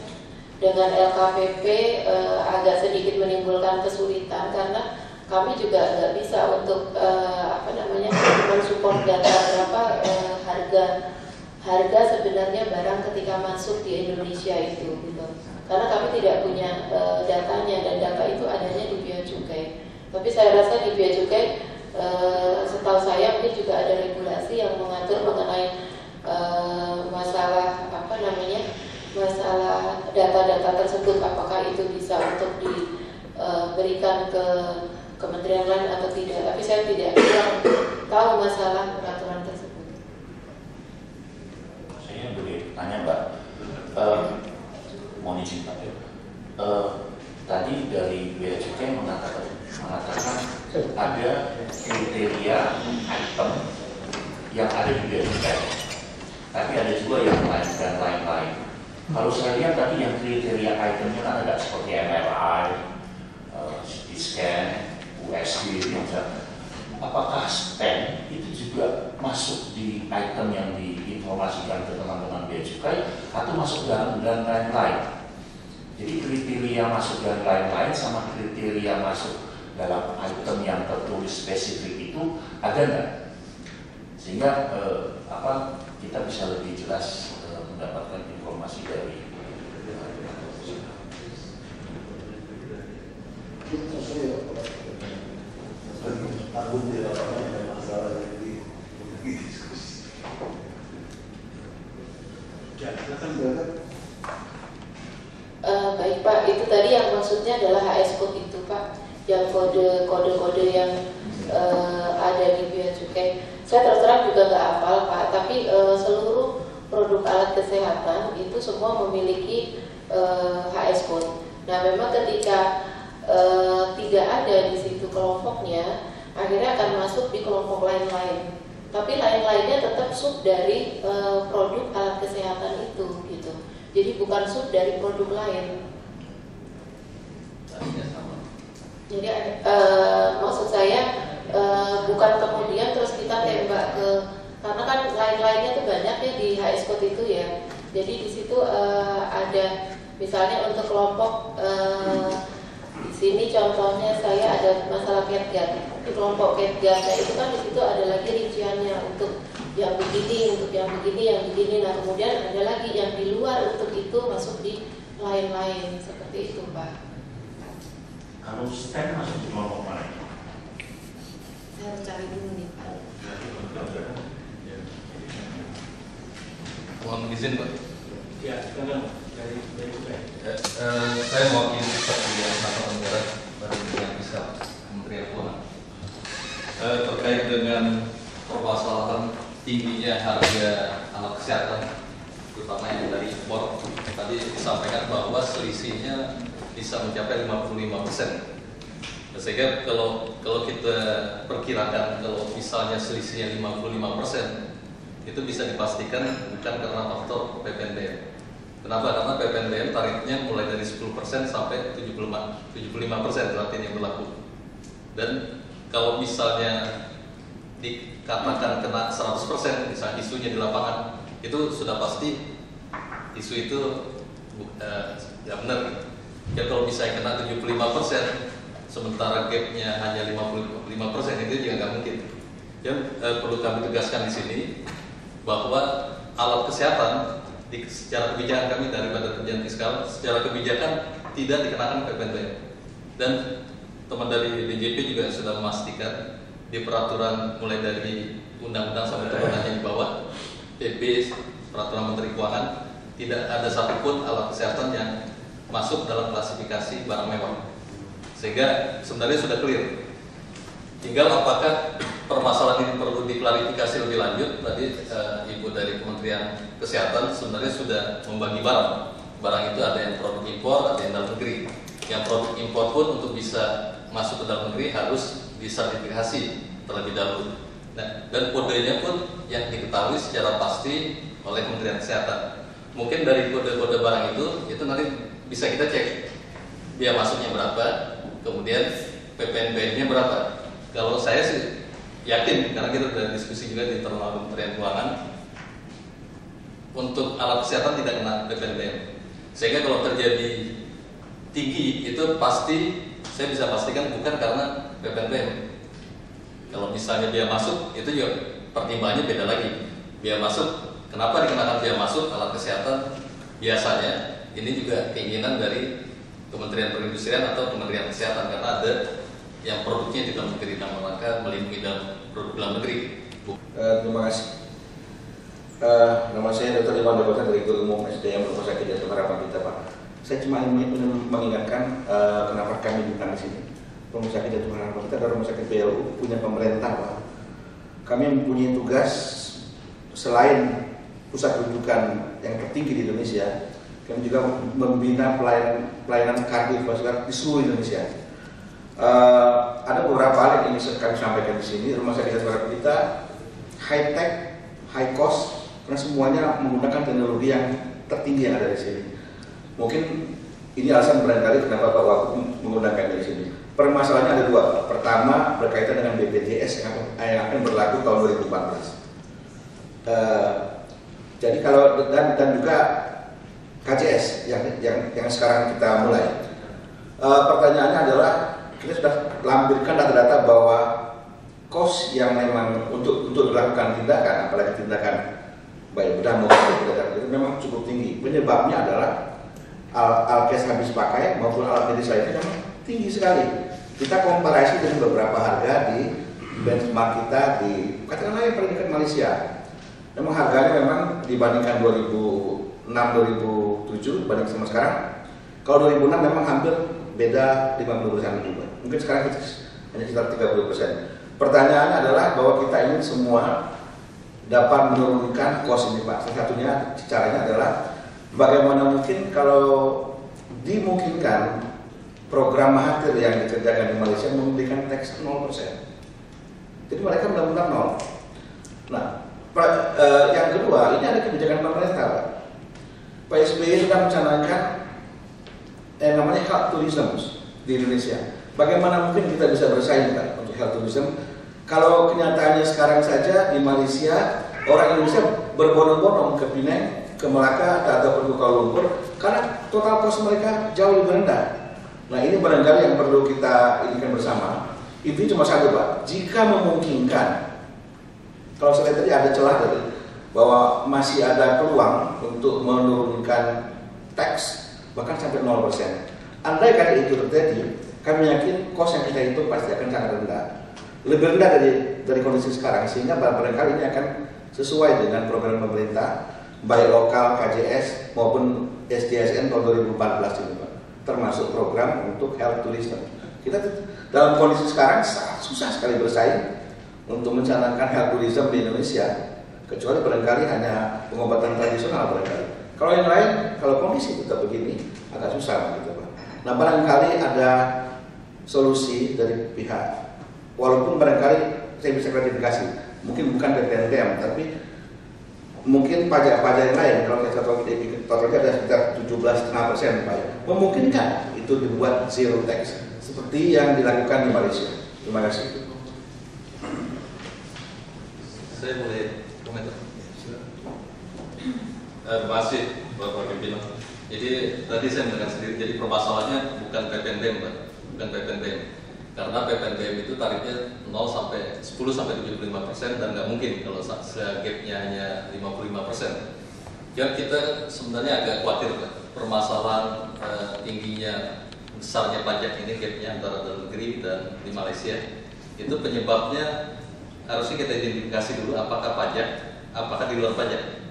dengan LKPP agak sedikit menimbulkan kesulitan, karena kami juga nggak bisa untuk mensupport data berapa harga sebenarnya barang ketika masuk di Indonesia itu, gitu. Karena kami tidak punya datanya, dan data itu adanya di Bea Cukai. Tapi saya rasa di Bea Cukai, setahu saya mungkin juga ada regulasi yang mengatur mengenai masalah masalah data-data tersebut, apakah itu bisa untuk diberikan ke kementerian lain atau tidak. Tapi saya tidak tahu masalah peraturan tersebut. Saya boleh tanya Mbak, mohon izin Pak. item yang ada di bea cukai, tapi ada juga yang lain dan lain-lain. Kalau saya lihat tadi yang kriteria itemnya kan ada seperti MRI, CT scan, USG, misalnya. Apakah stent itu juga masuk di item yang diinformasikan ke teman-teman bea cukai atau masuk dan lain-lain? Jadi kriteria masuk dan lain-lain sama kriteria masuk dalam item yang tertulis spesifik itu ada nggak? Sehingga kita bisa lebih jelas mendapatkan informasi dari Aku tidak ada masalah di diskusi. Ya, silakan. Baik Pak, itu tadi yang maksudnya adalah HS code itu Pak, yang kode-kode yang ada di bea cukai. Saya terus terang juga nggak hafal Pak, tapi seluruh produk alat kesehatan itu semua memiliki HS code. Nah memang ketika tidak ada di situ kelompoknya, akhirnya akan masuk di kelompok lain-lain. Tapi lain-lainnya tetap sub dari produk alat kesehatan itu, gitu. Jadi bukan sub dari produk lain. Jadi maksud saya bukan kemudian terus kita tembak ke, karena kan lain-lainnya tuh banyak ya di HS code itu ya. Jadi di situ ada misalnya untuk kelompok di sini contohnya saya ada masalah catgut. Di kelompok catgut itu kan di situ ada lagi rinciannya untuk yang begini, untuk yang begini, yang begini. Nah kemudian ada lagi yang di luar untuk itu masuk di lain-lain seperti itu Pak. kalau stent masuk di kelompok mana? Saya harus cari dulu nih Pak. Mohon izin Pak. Ya, silakan dari Saya mewakili Kementerian Pertanian Negara dari Bidang Fiskal Kementerian Keuangan terkait dengan permasalahan tingginya harga alat kesehatan, terutama yang dari impor. Tadi disampaikan bahwa selisihnya bisa mencapai 55%. Sehingga kalau kita perkirakan kalau misalnya selisihnya 55%, itu bisa dipastikan bukan karena faktor PPNBM. Kenapa? Karena PPNBM tarifnya mulai dari 10% sampai 75% saat ini yang berlaku. Dan kalau misalnya dikatakan kena 100%, misalnya isunya di lapangan, itu sudah pasti isu itu ya benar. Ya kalau misalnya kena 75%, sementara gapnya hanya 55%, itu juga nggak mungkin. Yang perlu kami tegaskan di sini bahwa alat kesehatan secara kebijakan kami dari Badan Penjagaan Fiskal, secara kebijakan tidak dikenakan PPNBM. Dan teman dari DJP juga sudah memastikan di peraturan mulai dari undang-undang sampai turunannya di bawah PP, peraturan Menteri Keuangan, tidak ada satupun alat kesehatan yang masuk dalam klasifikasi barang mewah. Sehingga sebenarnya sudah clear. Tinggal apakah permasalahan ini perlu diklarifikasi lebih lanjut. Tadi Ibu dari Kementerian Kesehatan sebenarnya sudah membagi barang. Barang itu ada yang produk impor, ada yang dalam negeri. Yang produk impor pun untuk bisa masuk ke dalam negeri harus disertifikasi terlebih dahulu. Nah, dan kodenya pun yang diketahui secara pasti oleh Kementerian Kesehatan. Mungkin dari kode-kode barang itu nanti bisa kita cek biaya masuknya berapa, kemudian PPNBM-nya berapa. Kalau saya sih yakin, karena kita sudah diskusi juga di internal Kementerian Keuangan, untuk alat kesehatan tidak kena PPNBM. Sehingga kalau terjadi tinggi itu pasti saya bisa pastikan bukan karena PPNBM. Kalau misalnya biaya masuk itu juga pertimbangannya beda lagi. Biaya masuk, kenapa dikenakan biaya masuk alat kesehatan? Biasanya ini juga keinginan dari Kementerian Perindustrian atau Kementerian Kesehatan, karena ada yang produknya di dalam negeri dalam rangka melindungi dalam produk dalam negeri. Terima kasih. Nama saya Dr. Iwan Debatan, Direktur Umum SDM Rumah Sakit Jantung Harapan Kita, Pak. Saya cuma ingin mengingatkan kenapa kami diundang di sini. Rumah Sakit Jantung Harapan Kita dan Rumah Sakit BLU punya pemerintah, Pak. Kami mempunyai tugas selain pusat rujukan yang tertinggi di Indonesia, kami juga membina pelayanan kardiovaskular di seluruh Indonesia. Ada beberapa hal yang ingin kami sampaikan di sini. Rumah Sakit Jantung Harapan Kita high tech, high cost, karena semuanya menggunakan teknologi yang tertinggi yang ada di sini. Mungkin ini alasan barangkali kenapa Pak Wagub menggunakan di sini. Permasalahannya ada dua. Pertama berkaitan dengan BPJS yang akan berlaku tahun 2014. Jadi kalau dan juga KJS yang sekarang kita mulai. Pertanyaannya adalah kita sudah lampirkan data-data bahwa cost yang memang untuk dilakukan tindakan, apalagi tindakan baik bedah maupun tindakan itu memang cukup tinggi. Penyebabnya adalah alkes habis pakai maupun alat medis lainnya memang tinggi sekali. Kita komparasi dengan beberapa harga di benchmark kita di katakanlah yang paling dekat Malaysia. Memang harganya memang dibandingkan 2006-2007 dibanding sama sekarang. Kalau 2006 memang hampir beda 50% juga. Mungkin sekarang hanya sekitar 30%. Pertanyaannya adalah bahwa kita ingin semua dapat menurunkan cost ini Pak. Salah satunya caranya adalah bagaimana mungkin kalau dimungkinkan program Mahathir yang dikerjakan di Malaysia memberikan tax 0%. Jadi mereka benar-benar 0. Nah, yang kedua, ini ada kebijakan pemerintah Pak. Pak SBY sudah mencanangkan namanya health tourism di Indonesia. Bagaimana mungkin kita bisa bersaing Pak untuk health tourism? Kalau kenyataannya sekarang saja di Malaysia orang Indonesia berbondong-bondong ke Penang, ke Melaka ataupun ke Kuala Lumpur karena total cost mereka jauh lebih rendah. Nah ini barangkali yang perlu kita inginkan bersama. Itu cuma satu Pak. Jika memungkinkan, kalau saya tadi ada celah tadi bahwa masih ada peluang untuk menurunkan tax bahkan sampai 0%. Andai kata itu terjadi, kami yakin cost yang kita hitung pasti akan sangat rendah. Lebih rendah dari kondisi sekarang, sehingga barangkali ini akan sesuai dengan program pemerintah baik lokal KJS maupun SDSN tahun 2014 ini Pak, termasuk program untuk health tourism. Kita dalam kondisi sekarang sangat susah sekali bersaing untuk mencanangkan health tourism di Indonesia, kecuali barangkali hanya pengobatan tradisional barangkali. Kalau yang lain, kalau kondisi tetap begini agak susah gitu Pak. Nah barangkali ada solusi dari pihak, walaupun barangkali saya bisa klarifikasi, mungkin bukan PPNTM, tapi mungkin pajak-pajak yang lain. Kalau saya totalnya ada sekitar 17,5% Pak. Memungkinkan itu dibuat zero tax seperti yang dilakukan di Malaysia. Terima kasih. Saya boleh komentar. Terima kasih Bapak Pimpinan. Jadi tadi saya mendengar sendiri. Jadi permasalahannya bukan PPNTM, Pak, bukan PPNTM. Karena PPNTM itu tarifnya 0 sampai 10 sampai 75% dan nggak mungkin kalau gapnya hanya 55%. Ya kita sebenarnya agak khawatir Pak, permasalahan tingginya besarnya pajak ini gapnya antara dalam negeri dan di Malaysia. Itu penyebabnya harusnya kita identifikasi dulu apakah pajak, apakah di luar pajak.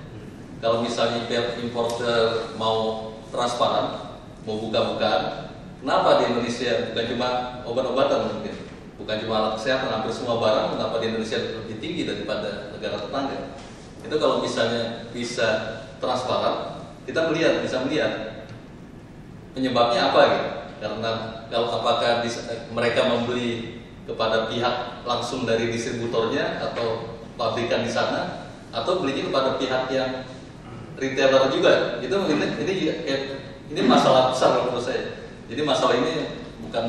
Kalau misalnya pihak importer mau transparan, mau buka-bukaan, kenapa di Indonesia bukan cuma obat-obatan mungkin, bukan cuma alat kesehatan, hampir semua barang, kenapa di Indonesia lebih tinggi daripada negara tetangga? Itu kalau misalnya bisa transparan, kita bisa melihat penyebabnya apa gitu. Karena kalau apakah mereka membeli kepada pihak langsung dari distributornya atau pabrikan di sana, atau belinya kepada pihak yang retailer juga. Ini masalah besar menurut saya. Jadi masalah ini bukan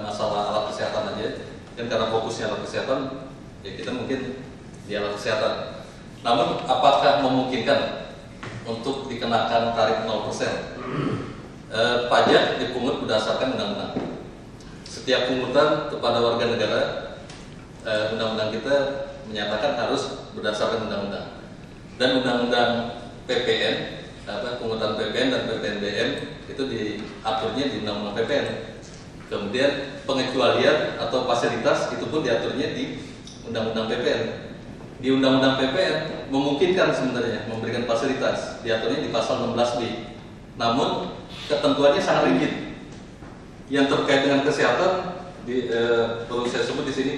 masalah alat kesehatan aja, kan karena fokusnya alat kesehatan, ya kita mungkin di alat kesehatan. Namun apakah memungkinkan untuk dikenakan tarif 0%? Pajak dipungut berdasarkan undang-undang. Setiap pungutan kepada warga negara, undang-undang kita menyatakan harus berdasarkan undang-undang. Dan undang-undang PPN, pungutan PPN dan PPNBM itu diaturnya di undang-undang PPN. Kemudian pengecualian atau fasilitas itu pun diaturnya di undang-undang PPN. Di undang-undang PPN memungkinkan sebenarnya memberikan fasilitas, diaturnya di pasal 16B. Namun ketentuannya sangat rigid. Yang terkait dengan kesehatan perlu saya sebut di sini,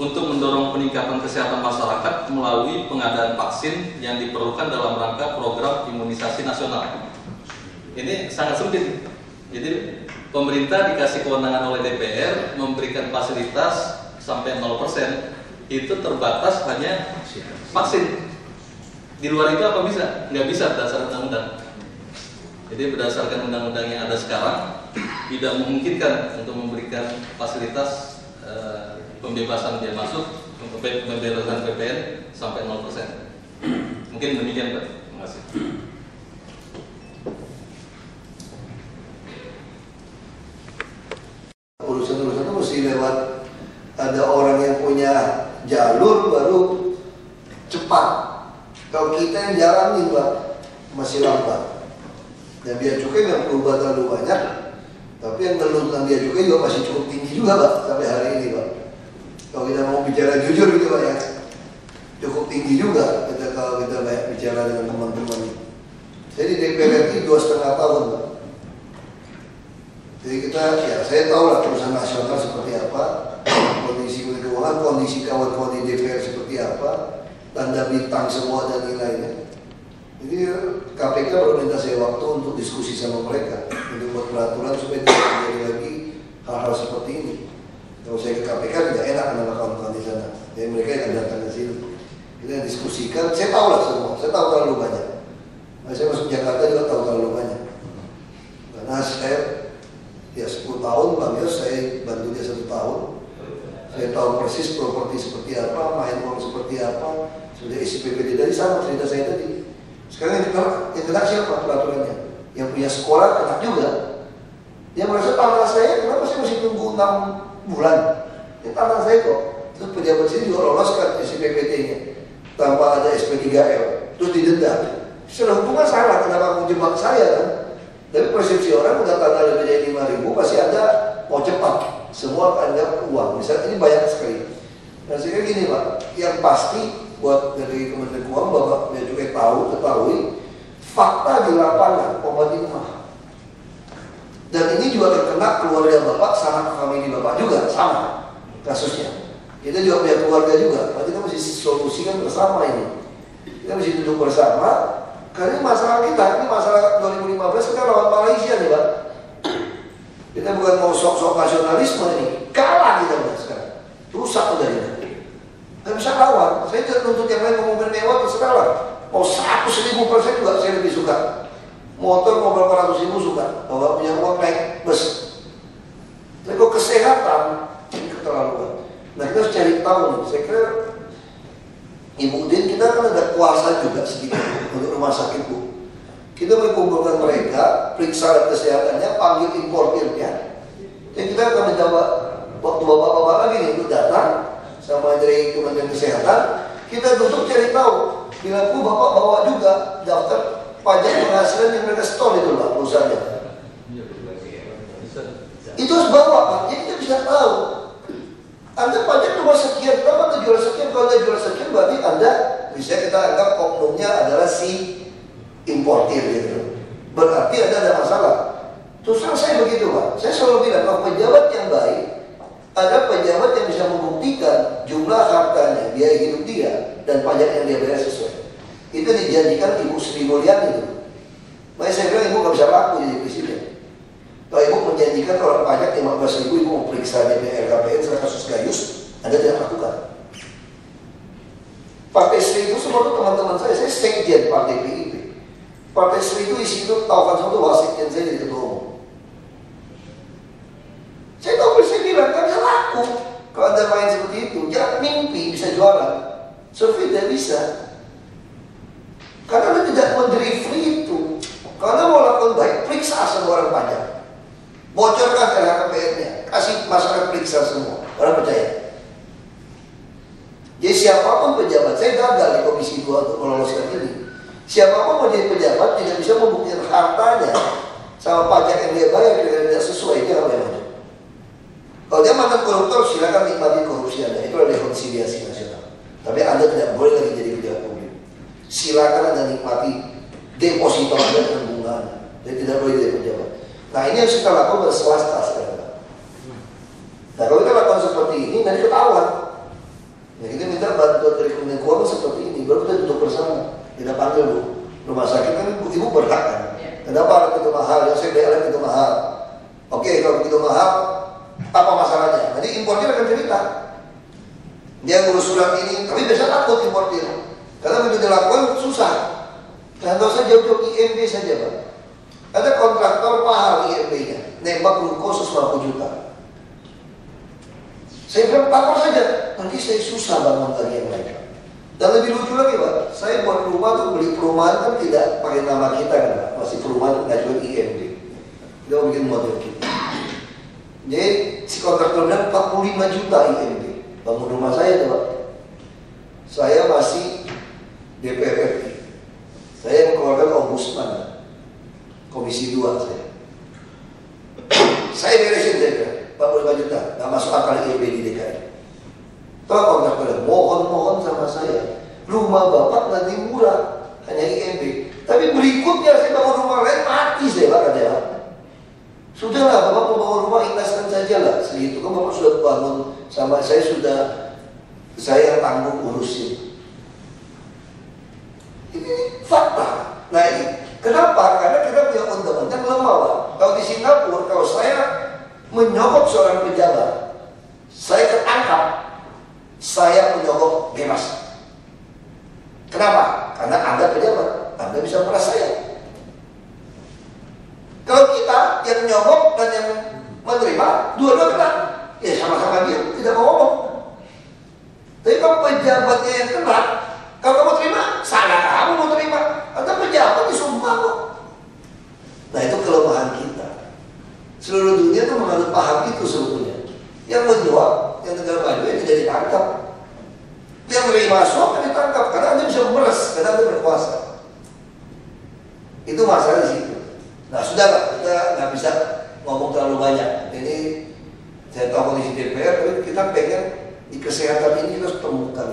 untuk mendorong peningkatan kesehatan masyarakat melalui pengadaan vaksin yang diperlukan dalam rangka program imunisasi nasional. Ini sangat sempit. Jadi pemerintah dikasih kewenangan oleh DPR memberikan fasilitas sampai 0%, itu terbatas hanya vaksin. Di luar itu apa bisa? Nggak bisa berdasarkan undang-undang. Jadi berdasarkan undang-undang yang ada sekarang tidak memungkinkan untuk memberikan fasilitas pembebasan biaya masuk, pembebasan PPN sampai 0%. Mungkin demikian Pak. Terima kasih. Urusan-urusan itu mesti lewat ada orang yang punya jalur baru cepat. Kalau kita yang jalanin Pak masih lambat. Dan biaya cukai nggak berubah terlalu banyak, tapi yang menurunkan biaya cukai juga masih cukup tinggi juga Pak sampai hari ini Pak. Kalau kita mau bicara jujur gitu Pak ya, cukup tinggi juga kalau kita bicara dengan teman-teman. Jadi DPR itu 2,5 tahun Pak. Jadi kita, ya saya tahu lah perusahaan nasional seperti apa, kondisi keuangan, kondisi kawan-kawan di DPR seperti apa, tanda bintang semua dan nilainya. Jadi KPK baru minta saya waktu untuk diskusi sama mereka untuk buat peraturan supaya tidak terjadi lagi hal-hal seperti ini. Kalau saya ke KPK tidak enak sama kawan-kawan di sana. Jadi mereka yang datang ke sini. Kita diskusikan, saya tahu lah semua, saya tahu terlalu banyak. Nah, saya masuk Jakarta juga tahu terlalu banyak. Karena saya ya 10 tahun Bang Yos, saya bantu dia 1 tahun. Saya tahu persis properti seperti apa, main uang seperti apa. Sudah isi PPD dari sama cerita saya tadi. Sekarang yang kena siapa peraturannya? Yang punya sekolah kena juga. Dia merasa tanah saya, kenapa saya masih tunggu 6 bulan? Ini tanah saya kok. Terus pejabat sini juga loloskan isi PPT-nya tanpa ada SP3L. Terus didenda. Secara hukumnya salah, kenapa menjebak saya kan? Tapi persepsi orang udah tanah lebih dari 5.000 pasti ada mau cepat. Semua akan ada uang. Misalnya ini banyak sekali. Nah sekarang gini Pak, yang pasti buat dari Kementerian Keuangan Bapak Bea Cukai ketahui fakta di lapangan obat ini mahal. Dan ini juga terkena keluarga Bapak, sanak famili Bapak juga sama kasusnya. Kita juga punya keluarga juga, berarti kita mesti solusikan bersama ini. Kita mesti duduk bersama. Karena ini masalah kita, ini masalah 2015 kita lawan Malaysia nih Pak. Kita bukan mau sok-sok nasionalisme ini, kalah kita udah sekarang, rusak udah ini. Gak bisa lawan. Saya tidak nuntut yang lain mau mobil mewah terserah lah. Mau 100.000% juga saya lebih suka. Motor mau berapa ratus ribu suka. Kalau gak punya uang naik bus. Tapi kalau kesehatan ini keterlaluan. Nah kita harus cari tahu nih. Saya kira Ibu Din kita kan ada kuasa juga sedikit untuk rumah sakit Bu. Kita mengumpulkan mereka, periksa kesehatannya, panggil importirnya. Dan kita akan mencoba waktu bapak-bapak lagi nih untuk datang sama dari Kementerian Kesehatan, kita duduk cari tahu. Bila pun bapak bawa juga daftar pajak penghasilan yang mereka store itu Pak perusahaannya. Itu harus bawa Pak, jadi kita bisa tahu. Anda pajak cuma sekian, berapa Anda jual sekian? Kalau Anda jual sekian berarti Anda bisa kita anggap oknumnya adalah si importir gitu. Berarti ada masalah. Terus terang saya begitu Pak. Saya selalu bilang kalau pejabat yang baik ada pejabat yang bisa membuktikan jumlah hartanya, biaya hidup dia, dan pajak yang dia bayar sesuai. Itu dijanjikan Ibu Sri Mulyani itu. Makanya saya bilang Ibu gak bisa laku jadi presiden. Kalau Ibu menjanjikan orang pajak 15.000, Ibu mau periksa DPR KPN setelah kasus Gayus, Anda tidak lakukan. Partai Sri itu semua itu teman-teman saya sekjen Partai PIP. Partai Sri itu isi itu Taufan Soto wasikjen saya jadi ketua umum. Saya tahu saya bilang kan laku. Kalau Anda main seperti itu, jangan mimpi bisa jualan. Survei tidak bisa. Karena Anda tidak memberi free itu. Kalau Anda mau lakukan baik, periksa semua orang pajak. Bocorkan LHKPN-nya, kasih masyarakat periksa semua. Orang percaya. Jadi siapapun pejabat, saya gagal di Komisi 2 untuk meloloskan ini. Siapapun mau jadi pejabat tidak bisa membuktikan hartanya sama pajak yang dia bayar tidak sesuai, dia nggak boleh. Kalau dia mantan koruptor, silakan nikmati korupsi Anda. Itu adalah rekonsiliasi nasional. Tapi Anda tidak boleh lagi jadi pejabat publik. Silakan Anda nikmati deposito Anda dengan bunga Anda. Jadi tidak boleh jadi pejabat. Nah ini yang kita lakukan berswasta sekarang. Nah kalau kita lakukan seperti ini, nanti ketahuan. Nah kita minta bantuan dari Kementerian Keuangan seperti ini, baru kita duduk bersama. Kita panggil Bu, rumah sakit kan Ibu berhak kan. Kenapa alat itu mahal? Yang saya beli alat itu mahal. Oke, kalau begitu mahal, apa masalahnya? Nanti importir akan cerita. Dia Dia ngurus surat ini, tapi biasa takut importir. Karena begitu dilakukan susah. Contoh saja jauh-jauh IMB saja Pak. Ada kontraktor pahal IMB-nya, nembak ruko 150 juta. Saya bilang takut saja, nanti saya susah bangun lagi yang lain. Dan lebih lucu lagi Pak, saya buat rumah tuh beli perumahan kan tidak pakai nama kita kan, masih perumahan nggak jual IMB. Dia mau bikin model kita. Jadi si kontraktor bilang 45 juta IMB bangun rumah saya tuh Pak. Saya masih DPR RI. Saya mengeluarkan ombudsman, komisi 2 saya. Saya beresin DPR 45 juta, nggak masuk akal IMB di DKI. Kalau kontraktor mohon sama saya, rumah bapak nanti murah, hanya IMB. Tapi berikutnya saya bangun rumah lain mati saya Pak katanya. Sudahlah bapak mau bangun rumah ikhlaskan saja lah, segitu kan bapak sudah bangun sama saya sudah saya tanggung urusin. Ini fakta. Nah ini kenapa? Karena kita punya undang-undang lemah Pak. Kalau di Singapura, kalau saya menyogok seorang pejabat, saya ketangkap, saya menyogok bebas. Kenapa? Karena Anda pejabat, Anda bisa meras saya. Kalau kita yang menyogok dan yang menerima, dua-dua kena, ya sama-sama dia tidak mau ngomong. Tapi kalau pejabatnya yang kena, kalau kamu terima, salah kamu mau terima. Anda pejabat disumpah kok. Nah itu kelemahan kita. Seluruh dunia itu menganut paham itu sebetulnya. Yang menjual, yang negara maju itu tidak ditangkap. Yang menerima suap kan ditangkap karena Anda bisa memeras, karena Anda berkuasa. Itu masalah di situ. Nah sudahlah, kita nggak bisa ngomong terlalu banyak. Ini saya tahu kondisi DPR, tapi kita pengen di kesehatan ini kita harus temukan.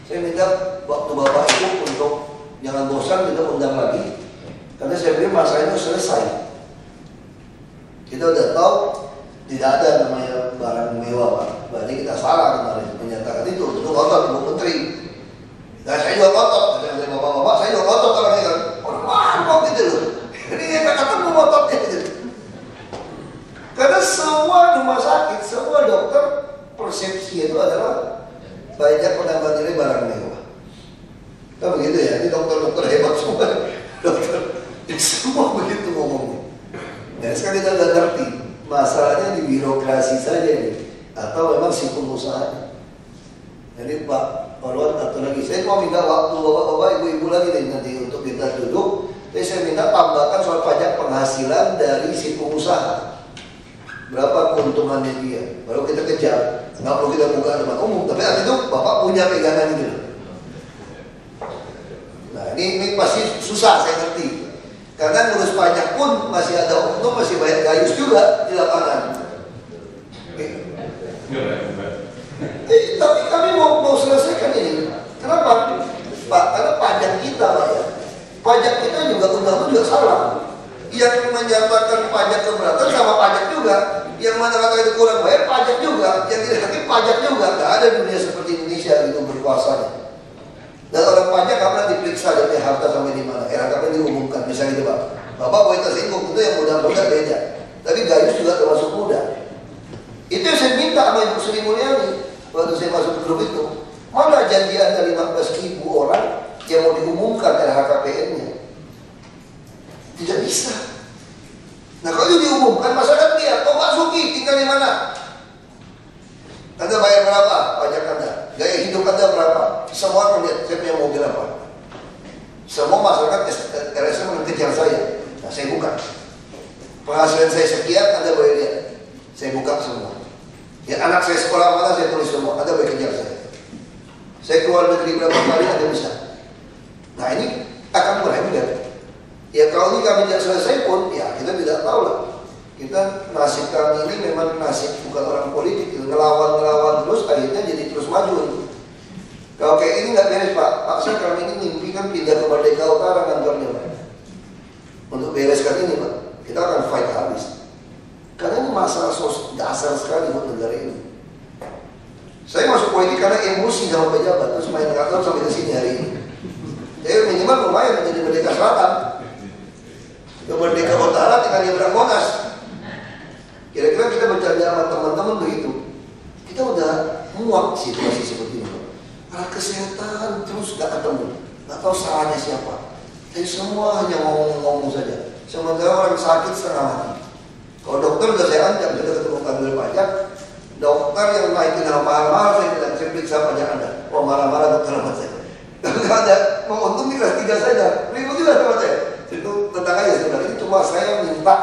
Saya minta waktu Bapak Ibu untuk jangan bosan kita undang lagi, karena saya pikir masalah itu selesai. Kita udah tahu tidak ada namanya barang mewah Pak. Berarti kita salah kemarin menyatakan itu. Itu ngotot Ibu Menteri. Nah saya juga ngotot, dari bapak-bapak saya juga ngotot orangnya kan. Orang kok gitu loh. Ini yang nggak ketemu ngototnya gitu. Karena semua rumah sakit, semua dokter persepsi itu adalah banyak penambah nilai barang mewah. Kan begitu ya, ini dokter-dokter hebat semua. Dokter, semua begitu ngomongnya. Dan sekarang kita udah ngerti, masalahnya di birokrasi saja nih, atau memang si pengusahanya. Jadi Pak Polwan atau lagi, saya mau minta waktu bapak-bapak, ibu-ibu lagi nih nanti untuk kita duduk. Jadi saya minta tambahkan soal pajak penghasilan dari si pengusaha. Berapa keuntungannya dia, baru kita kejar. Nggak perlu kita buka depan umum, tapi nanti itu bapak punya pegangan gitu. Nah ini pasti susah saya ngerti. Karena ngurus pajak pun masih ada untung, masih banyak gayus juga di lapangan. Tapi kami mau selesaikan ini. Kenapa? Pak, karena pajak kita Pak ya. Pajak kita juga undang-undang juga salah. Yang menyatakan pajak keberatan sama pajak juga. Yang mana kata itu kurang bayar pajak juga. Yang tidak hakim pajak juga. Tidak ada dunia seperti Indonesia gitu berkuasanya. Dan orang pajak kapan diperiksa dia punya harta sampai di mana? Kapan diumumkan misalnya gitu Pak. Bapak boleh tersinggung itu yang muda-muda beda. Tapi gayus juga termasuk muda. Itu yang saya minta sama Ibu Sri Mulyani waktu saya masuk grup itu. Mana janji Anda 15.000 orang yang mau diumumkan LHKPN-nya? Tidak bisa. Nah kalau itu diumumkan masyarakat lihat, oh Pak Suki tinggal di mana? Anda bayar berapa pajak Anda? Gaya hidup Anda berapa? Semua akan lihat, saya punya mobil apa? Semua masyarakat LSM mengejar saya. Nah saya buka. Penghasilan saya sekian, Anda boleh lihat. Saya buka semua. Ya anak saya sekolah mana saya tulis semua. Anda boleh kejar saya. Saya keluar negeri berapa kali Anda bisa. Nah ini akan mulai lihat. Ya kalau ini kami tidak selesai pun, ya kita tidak tahu lah. Kita nasib kami ini memang nasib bukan orang politik, ngelawan terus akhirnya jadi terus maju. Kalau kayak ini nggak beres Pak, saya kami ini mimpi kan pindah ke Merdeka Utara kantornya Pak. Untuk bereskan ini Pak, kita akan fight habis. Karena ini masalah dasar sekali buat negara ini. Saya masuk politik karena emosi sama pejabat, terus main kantor sampai ke sini hari ini. Jadi minimal lumayan menjadi Merdeka Selatan. Ke Merdeka Utara tinggal nyebrang Monas. Kira-kira kita bercanda sama teman-teman begitu. Kita udah muak situasi seperti ini. kesehatan terus gak ketemu, gak tahu salahnya siapa. Jadi semua hanya ngomong-ngomong saja. Sementara orang sakit setengah mati. Kalau dokter udah saya ancam, saya udah ketemu kantor pajak, dokter yang naikin mahal-mahal saya periksa pajak Anda. Oh marah-marah dokter sama saya. Kalau ada mau untung di kelas 3 saja, ribut juga sama saya. Itu tentang aja sebenarnya. Ini cuma saya minta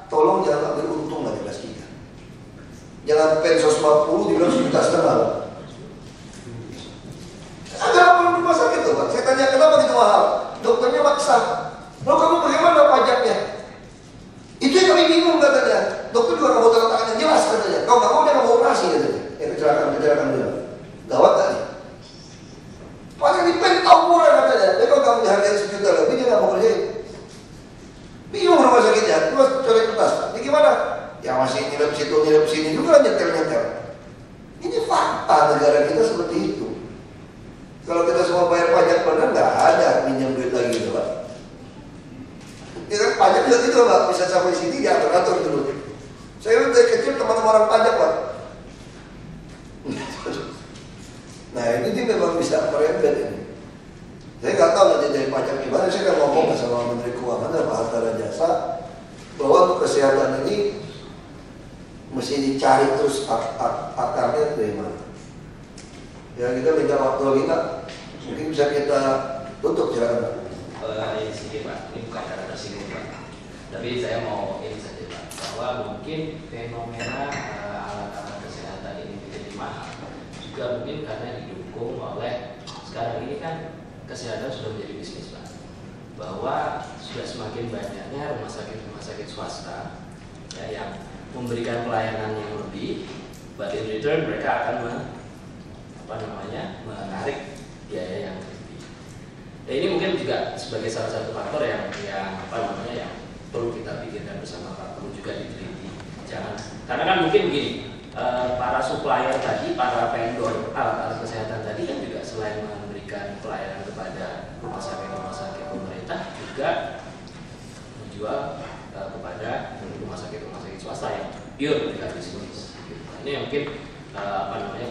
tolong jangan ambil untung lagi kelas 3. Jangan pensos 50 dibilang 1,5 juta. Ada apa di rumah sakit tuh Pak? Saya tanya kenapa gitu mahal? Dokternya maksa. Lalu kamu bagaimana pajaknya? Itu yang kami bingung katanya. Dokter juga nggak mau tanda tangan yang jelas katanya. Kalau nggak mau dia nggak mau operasi katanya. Kecelakaan dulu. Gawat gak nih? Pajak di pen tahu murah katanya. Tapi kalau kamu dihargai 1 juta lebih dia nggak mau kerjain. Bingung rumah sakitnya. Terus coret kertas. Ini gimana? Ya masih nilai sini juga nyetel. Ini fakta negara kita seperti itu. Kalau kita semua bayar pajak benar nggak ada minjem duit lagi gitu Pak. Ya kan pajak juga gitu Pak, bisa sampai sini diatur-atur dulu. Saya dari kecil teman-teman orang pajak Pak. Nah ini memang bisa merembet ini. Saya nggak tahu nanti dari pajak gimana. Saya kan ngomong sama Menteri Keuangan dan Pak Harta dan Jasa bahwa untuk kesehatan ini mesti dicari terus akarnya dari mana. Ya kita minta waktu lagi Pak. Mungkin bisa kita tutup jalan. Ini sedikit Pak, ini bukan karena tersinggung Pak. Tapi saya mau ini saja Pak, bahwa mungkin fenomena alat-alat kesehatan ini menjadi mahal juga mungkin karena didukung oleh sekarang ini kan kesehatan sudah menjadi bisnis Pak. Bahwa sudah semakin banyaknya rumah sakit swasta ya, yang memberikan pelayanan yang lebih, but in return mereka akan menarik biaya yang lebih. Nah, ini mungkin juga sebagai salah satu faktor yang perlu kita pikirkan bersama Pak, perlu juga diteliti. Jangan, karena kan mungkin begini, para supplier tadi, para vendor alat-alat kesehatan tadi kan juga selain memberikan pelayanan kepada rumah sakit pemerintah juga menjual kepada rumah sakit swasta yang pure memberikan bisnis. Ini yang mungkin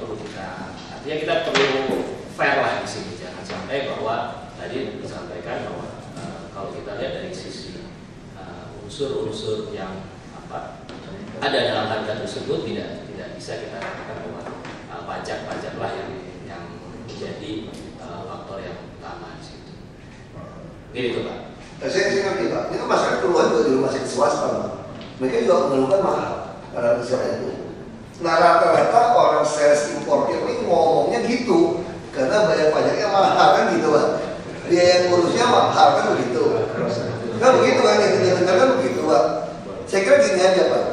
perlu kita, artinya kita perlu fair lah di sini, jangan sampai bahwa tadi disampaikan bahwa kalau kita lihat dari sisi unsur-unsur yang ada dalam harga tersebut tidak bisa kita katakan bahwa pajak lah yang menjadi faktor yang utama di situ. Gitu Pak. Saya ngerti Pak. Itu masyarakat keluar juga di rumah sakit swasta Pak. Mereka juga mengeluhkan mahal karena kesehatan itu. Nah rata-rata orang sales importer ini ngomongnya gitu karena bayar pajaknya mahal kan gitu Pak. Dia yang ngurusnya mahal kan begitu. Kan begitu kan yang kita dengar kan begitu Pak. Saya kira gini aja Pak.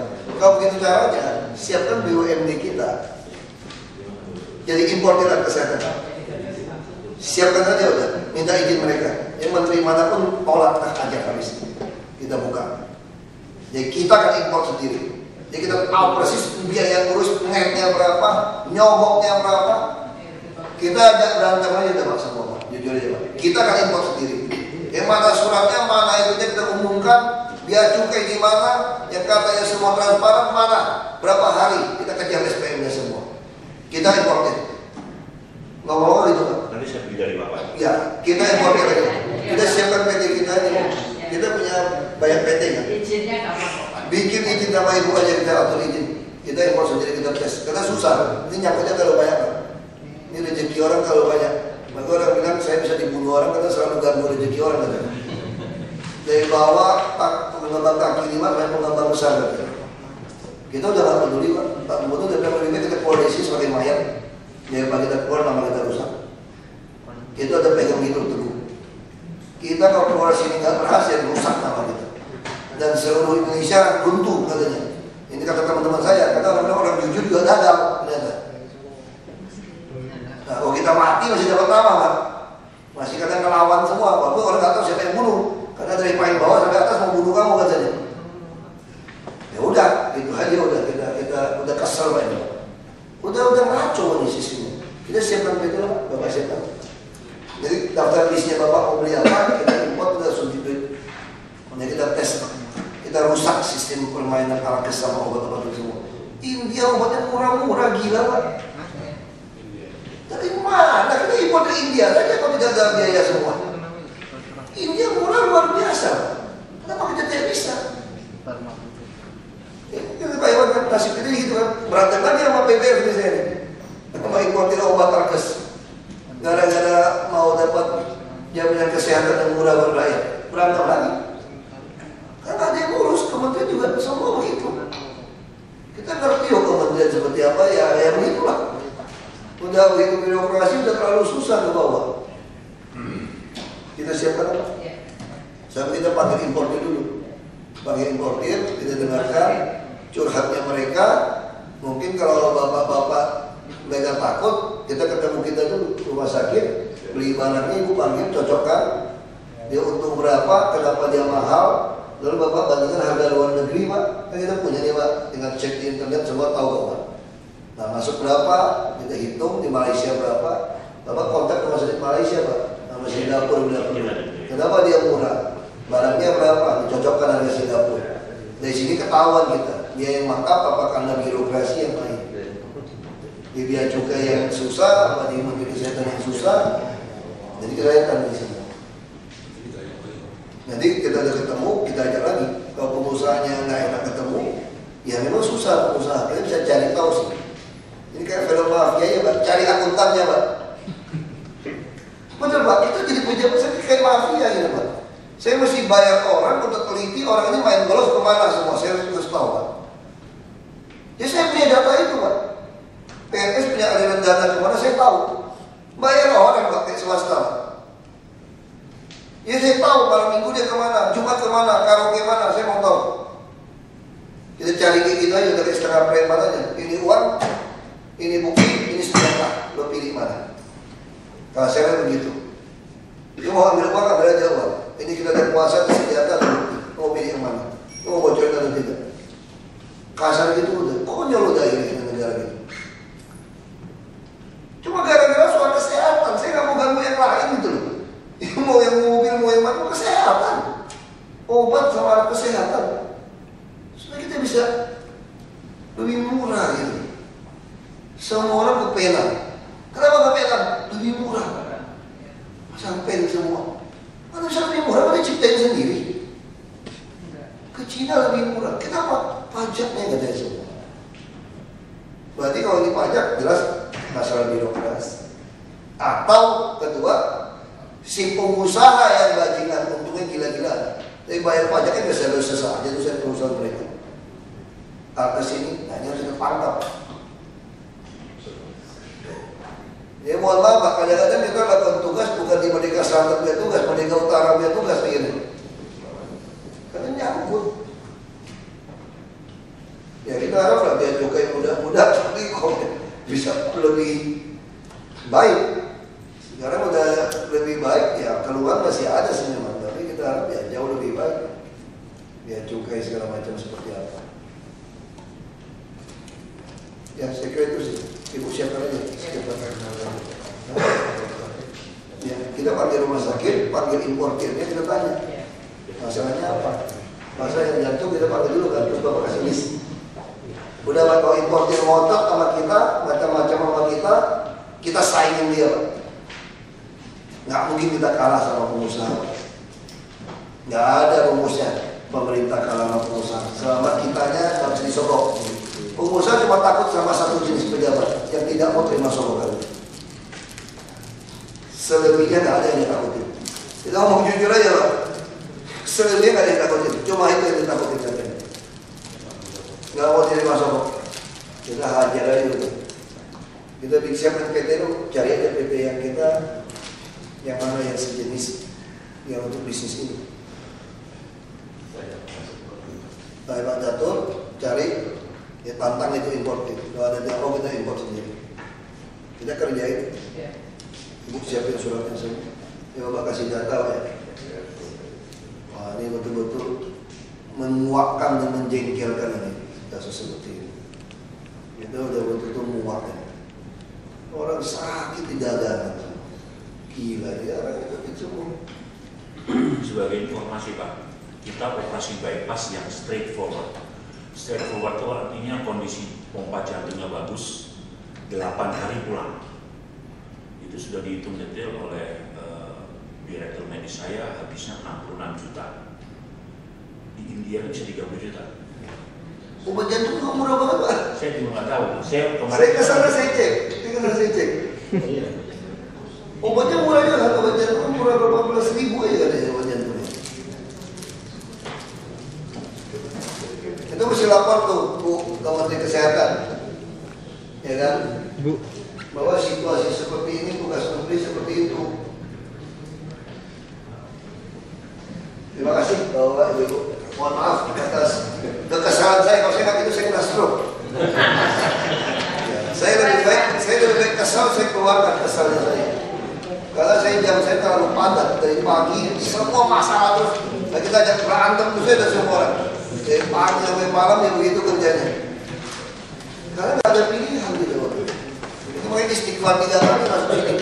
Kalau begitu caranya siapkan BUMD kita jadi importer alat kesehatan. Siapkan aja udah, minta izin mereka. Yang menteri manapun tolak aja habis kita buka. Jadi kita kan import sendiri. Jadi kita tahu persis biaya ngurus netnya berapa, nyogoknya berapa. Kita ajak berantem aja Pak semua Pak, jujur aja Pak. Kita kan import sendiri. Yang mana suratnya, mana itunya kita umumkan, biaya cukai di mana, yang katanya semua transparan mana, berapa hari kita kejar SPM-nya semua. Kita importer. Ngomong-ngomong itu Pak. Nanti saya beli dari Bapak. Ya, kita importer aja. Kita siapkan PT kita aja. Kita punya banyak PT kan. Izinnya kapan? Bikin izin sama ibu aja kita atur izin. Kita impor sendiri kita tes. Karena susah. Ini nyangkutnya kalau banyak kan. Ini rezeki orang kalau banyak. Maka orang bilang saya bisa dibunuh orang karena selalu ganggu rezeki orang kan. Dari bawah pengembang kaki 5 sampai pengembang besar kan. Kita udah gak peduli Pak. Pak Gubernur udah bilang lebih kita polisi sebagai mayat. Daripada kita keluar nama kita rusak. Kita udah pegang itu teguh. Kita kalau keluar sini nggak berhasil rusak nama kita. Dan seluruh Indonesia runtuh katanya. Ini kata teman-teman saya, kata orang jujur juga gagal ternyata. Nah, kalau kita mati masih dapat nama Pak. Masih kadang ngelawan semua, walaupun orang nggak tahu siapa yang bunuh. Karena dari paling bawah sampai atas mau bunuh kamu katanya. Ya udah, itu aja udah kita udah kesel Pak ini. Udah ngaco nih sistemnya. Kita siapkan itu lah, Bapak siapkan. Jadi daftar listnya Bapak mau beli apa, kita import, kita suntik duit. Kemudian kita tes, kita rusak sistem permainan alkes sama obat-obat itu semua. India obatnya murah-murah gila Pak. Dari mana? Kita import India saja kok tidak ada biaya semua. India murah luar biasa. Kenapa kita tidak bisa? Ini Pak Iwan kan nasib ini gitu kan, berantem lagi sama PBF di sini. Sama importir obat Arkes. Gara-gara mau dapat jaminan kesehatan yang murah berdaya, berantem lagi. Karena ada yang ngurus, kementerian juga semua begitu. Kita ngerti kok kementerian seperti apa, ya begitulah. Udah begitu birokrasi udah terlalu susah ke bawah. Kita siapkan apa? Sampai kita panggil importir dulu. Panggil importir, kita dengarkan curhatnya mereka. Mungkin kalau bapak-bapak mereka takut, kita ketemu kita dulu rumah sakit, beli barangnya ibu panggil, cocokkan. Dia untung berapa, kenapa dia mahal, lalu bapak bandingkan harga luar negeri Pak. Kan kita punya nih Pak, tinggal cek di internet semua tahu kok Pak. Nah masuk berapa, kita hitung di Malaysia berapa. Bapak kontak rumah sakit Malaysia Pak, sama Singapura berapa. Kenapa dia murah? Barangnya berapa, dicocokkan harga Singapura. Dari sini ketahuan kita, dia yang mangkap apa karena birokrasi yang lain. Di biaya cukai yang susah, apa di menteri kesehatan yang susah. Jadi kita lihat di sini. Nanti kita udah ketemu, kita ajak lagi. Kalau pengusahanya nggak enak ketemu, ya memang susah pengusaha. Kita bisa cari tahu sih. Ini kayak film mafia ya Pak, cari akuntannya Pak. Betul Pak, itu jadi pejabat saya kayak mafia gitu Pak. Saya mesti bayar orang untuk teliti orang ini main bolos kemana semua, saya harus tahu Pak. Ya saya punya data itu Pak. PNS punya aliran dana kemana saya tahu. Bayar orang Pak, kayak swasta Pak. Ya saya tahu malam minggu dia kemana, Jumat kemana, karaoke mana, saya mau tahu. Kita cari kayak gitu aja dari setengah preman aja. Ini uang, ini bukti, ini senjata. Lo pilih mana? Kalau saya begitu. Dia mau ambil uang, ambil aja uang. Ini kita ada kuasa, senjata, mau pilih yang mana? Mau bocorin atau tidak? Kasar gitu udah, konyol udah ini negara gitu. Cuma gara-gara soal kesehatan, saya nggak mau ganggu yang lain gitu loh. Mau yang mobil, mau yang mana, mau kesehatan. Obat sama alat kesehatan. Supaya kita bisa lebih murah gitu. Semua orang kepenan. Kenapa kepenan? Lebih murah. Sampai semua. Mana bisa lebih murah? Mana ciptain sendiri. Ke Cina lebih murah. Kenapa? Pajaknya nggak ada semua. Berarti kalau ini pajak jelas masalah birokrasi. Atau kedua, si pengusaha yang bajingan untungnya gila-gilaan. Tapi bayar pajaknya biasa-biasa saja itu saya perusahaan mereka. Atas ini hanya harus ditangkap. Ya mohon maaf Pak, kadang-kadang kita lakukan tugas bukan di Merdeka Selatan punya tugas, Merdeka Utara punya tugas begini. Karena nyangkut. Ya kita haraplah biaya cukai mudah-mudah tapi kok bisa lebih baik. Sekarang udah lebih baik ya, keluar masih ada sih memang, tapi kita harap ya jauh lebih baik. Biaya cukai segala macam seperti apa. Ya saya kira itu sih. Ibu siapkan aja. Ya, kita panggil rumah sakit, panggil importirnya, kita tanya masalahnya apa. Masalah yang jantung kita panggil dulu kan, terus Bapak kasih list. Udah Pak, kalau importir ngotot sama kita, macam-macam sama kita saingin dia Pak. Nggak mungkin kita kalah sama pengusaha. Nggak ada rumusnya pemerintah kalah sama pengusaha. Selama kitanya nggak bisa disogok. Pengusaha cuma takut sama satu jenis pejabat yang tidak mau terima sogokan. Selebihnya nggak ada yang ditakutin. Kita ngomong jujur aja Pak. Selebihnya nggak ada yang ditakutin. Cuma itu yang ditakutin katanya. Nggak mau terima sogok. Kita hajar aja dulu. Kita siapkan PT itu, cari aja PT yang kita yang mana yang sejenis yang untuk bisnis ini. Pak Datur cari. Ya tantang itu importir. Kalau ada jauh kita import sendiri. Kita kerjain. Ibu siapin suratnya semua. Ya Bapak kasih data ya. Wah ini betul-betul menguakkan dan menjengkelkan ini kasus seperti ini. Kita udah betul-betul menguakkan. Orang sakit di dada. Gila ya orang itu semua. Sebagai informasi Pak, kita operasi bypass yang straightforward. Straightforward itu artinya kondisi pompa jantungnya bagus, 8 hari pulang. itu sudah dihitung detail oleh direktur medis saya, habisnya 66 juta. Di India bisa 30 juta. Obat jantung kok murah banget Pak? Saya juga nggak tahu. Saya Saya kesana saya cek. Obatnya murah juga kan, obat jantung murah berapa belas ribu aja katanya obat jantungnya. Itu mesti lapor tuh Bu ke Menteri Kesehatan, ya kan? Bu, bahwa situasi seperti ini tugas menteri seperti itu. Terima kasih Bapak Ibu. Mohon maaf atas kekesalan saya. Kalau saya nggak gitu saya kena stroke. Saya lebih baik kesal, saya keluarkan kesalnya saya. Karena jam saya terlalu padat dari pagi, semua masalah terus. Nah, kita ajak berantem terus ada semua orang. Dari pagi sampai malam ya begitu kerjanya. Karena nggak ada pilihan gitu. Itu makanya istiqlal 3 kali masuk ini.